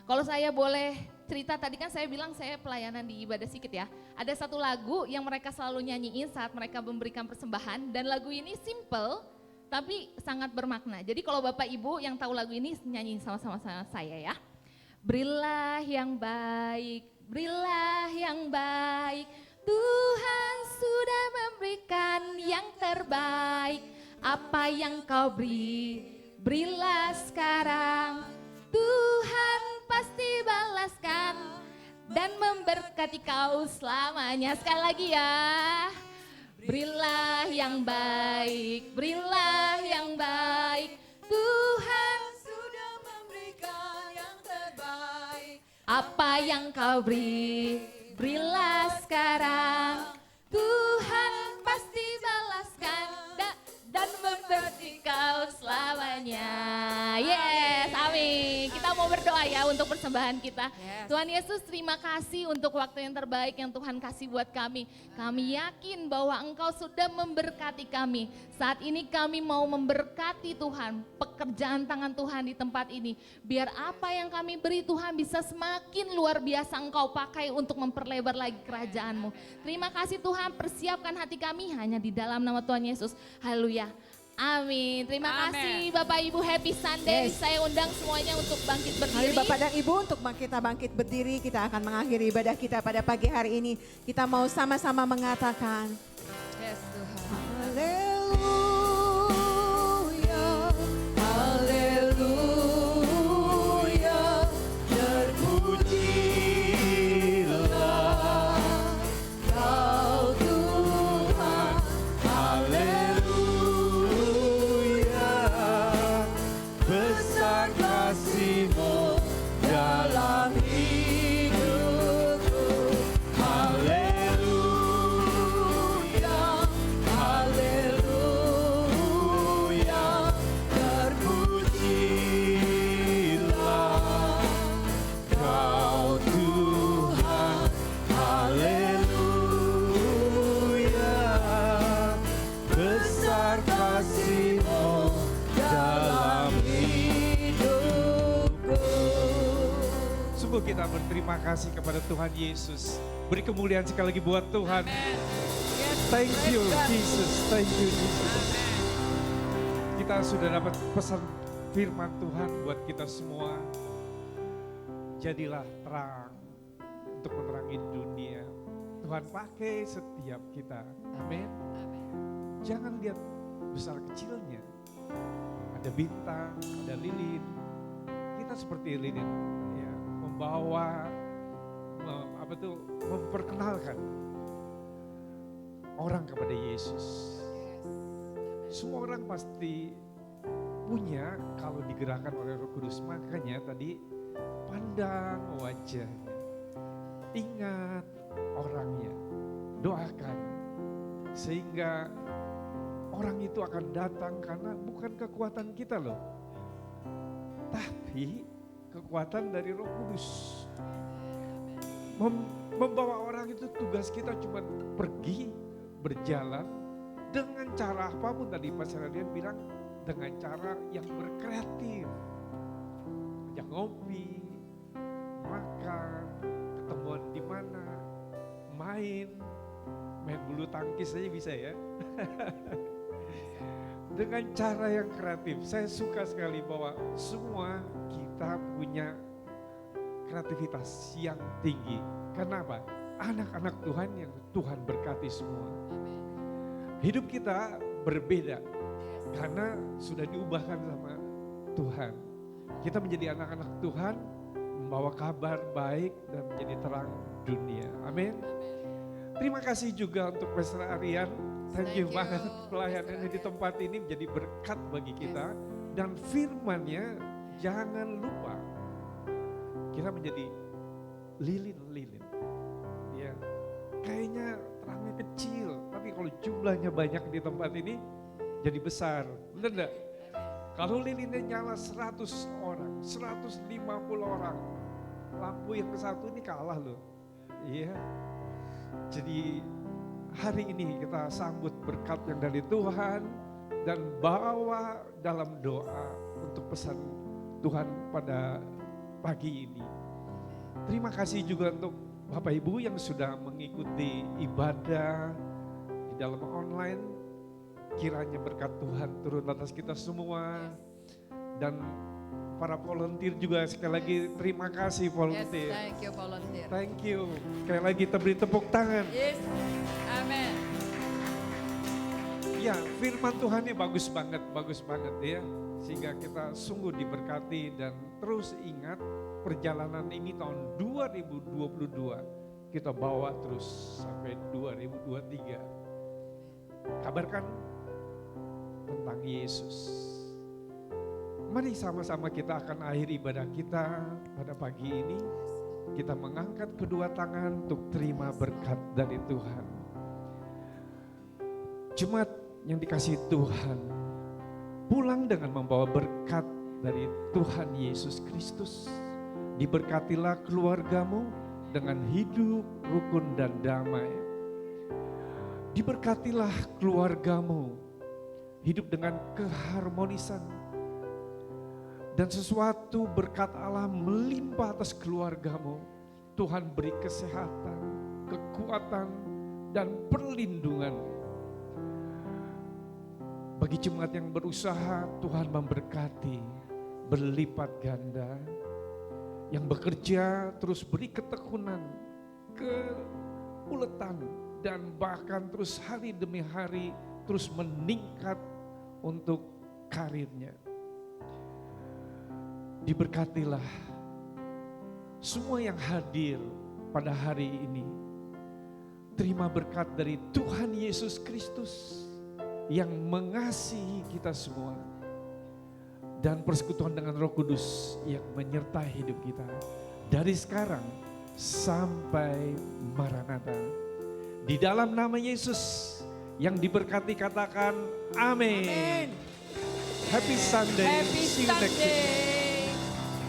Kalau saya boleh cerita, tadi kan saya bilang saya pelayanan di ibadah sikit ya. Ada satu lagu yang mereka selalu nyanyiin saat mereka memberikan persembahan dan lagu ini simple tapi sangat bermakna. Jadi kalau Bapak Ibu yang tahu lagu ini nyanyi sama-sama saya ya. Berilah yang baik, berilah yang baik, Tuhan sudah memberikan yang terbaik. Apa yang kau beri, berilah sekarang, Tuhan pasti balaskan dan memberkati kau selamanya. Sekali lagi ya. Berilah yang baik, berilah yang baik, Tuhan Sudah memberikan yang terbaik. apa yang kau beri, berilah sekarang, Tuhan pasti balaskan dan memberkati kau selamanya. Yes, amin. Kita mau berdoa ya untuk persembahan kita. Tuhan Yesus, terima kasih untuk waktu yang terbaik yang Tuhan kasih buat kami. Kami yakin bahwa Engkau sudah memberkati kami. Saat ini kami mau memberkati Tuhan, pekerjaan tangan Tuhan di tempat ini. Biar apa yang kami beri Tuhan bisa semakin luar biasa Engkau pakai untuk memperlebar lagi kerajaan-Mu. Terima kasih Tuhan, persiapkan hati kami hanya di dalam nama Tuhan Yesus. Haleluya. Amin. Terima kasih Bapak Ibu, happy Sunday. Yes. Saya undang semuanya untuk bangkit Mari berdiri. Bapak dan Ibu untuk kita bangkit berdiri, kita akan mengakhiri ibadah kita pada pagi hari ini. Kita mau sama-sama mengatakan, Yes Tuhan. Haleluya, haleluya, terpujilah Kau Tuhan. Haleluya, besar kasih-Mu dalam hidupku. Haleluya, haleluya, terpujilah Kau Tuhan. Haleluya, besar kasih-Mu dalam hidupku. Sungguh kita berterima kasih kepada Tuhan Yesus. Beri kemuliaan sekali lagi buat Tuhan. Yes Thank you Jesus, thank you Jesus. Kita sudah dapat pesan firman Tuhan buat kita semua. Jadilah terang untuk menerangi dunia. Tuhan pakai setiap kita. Amin. Jangan lihat besar kecilnya. Ada bintang, ada lilin. Kita seperti lilin, ya, membawa, memperkenalkan orang kepada Yesus. Semua orang pasti punya kalau digerakkan oleh Roh Kudus. Makanya tadi pandang wajahnya, ingat orangnya, doakan. Sehingga orang itu akan datang karena bukan kekuatan kita loh. Tapi kekuatan dari Roh Kudus. Membawa orang itu tugas kita cuma pergi, berjalan dengan cara apapun tadi Mas Radian bilang, dengan cara yang berkreatif. Ajak ngopi, makan, ketemuan di mana, main bulu tangkis aja bisa ya. Dengan cara yang kreatif. Saya suka sekali bahwa semua kita punya kreativitas yang tinggi. Kenapa? Anak-anak Tuhan yang Tuhan berkati semua. Hidup kita berbeda karena sudah diubahkan sama Tuhan. Kita menjadi anak-anak Tuhan, membawa kabar baik dan menjadi terang dunia. Amin. Terima kasih juga untuk Pastor Aryan. Thank you banget pelayanannya di tempat ini menjadi berkat bagi kita. Dan firman-Nya jangan lupa kita menjadi lilin-lilin. Ya, kayaknya terangnya kecil, tapi kalau jumlahnya banyak di tempat ini jadi besar. Benar enggak? Kalau lilinnya nyala 100 orang, 150 orang, lampu yang ke satu ini kalah loh. Iya. Jadi hari ini kita sambut berkat yang dari Tuhan dan bawa dalam doa untuk pesan Tuhan pada pagi ini. Terima kasih juga untuk Bapak Ibu yang sudah mengikuti ibadah di dalam online. Kiranya berkat Tuhan turun atas kita semua. Dan para volunteer juga sekali lagi terima kasih volunteer. Yes, thank you volunteer. Thank you. Sekali lagi kita beri tepuk tangan. Yes, amen. Ya, firman Tuhan ini bagus banget ya. Sehingga kita sungguh diberkati dan terus ingat perjalanan ini tahun 2022 kita bawa terus sampai 2023. Kabarkan tentang Yesus. Mari sama-sama kita akan akhiri ibadah kita pada pagi ini. Kita mengangkat kedua tangan untuk terima berkat dari Tuhan. Jemaat yang dikasihi Tuhan, pulang dengan membawa berkat dari Tuhan Yesus Kristus. Diberkatilah keluargamu dengan hidup rukun dan damai. Diberkatilah keluargamu, hidup dengan keharmonisan. Dan sesuatu berkat Allah melimpah atas keluargamu. Tuhan beri kesehatan, kekuatan, dan perlindungan. Bagi jemaat yang berusaha, Tuhan memberkati, berlipat ganda. Yang bekerja terus beri ketekunan, keuletan, dan bahkan terus hari demi hari terus meningkat untuk karirnya. Diberkatilah semua yang hadir pada hari ini. Terima berkat dari Tuhan Yesus Kristus yang mengasihi kita semua. Dan persekutuan dengan Roh Kudus yang menyertai hidup kita. Dari sekarang sampai Maranatha. Di dalam nama Yesus yang diberkati katakan amin. Happy Sunday. Happy See you next week. Sunday.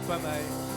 Bye-bye.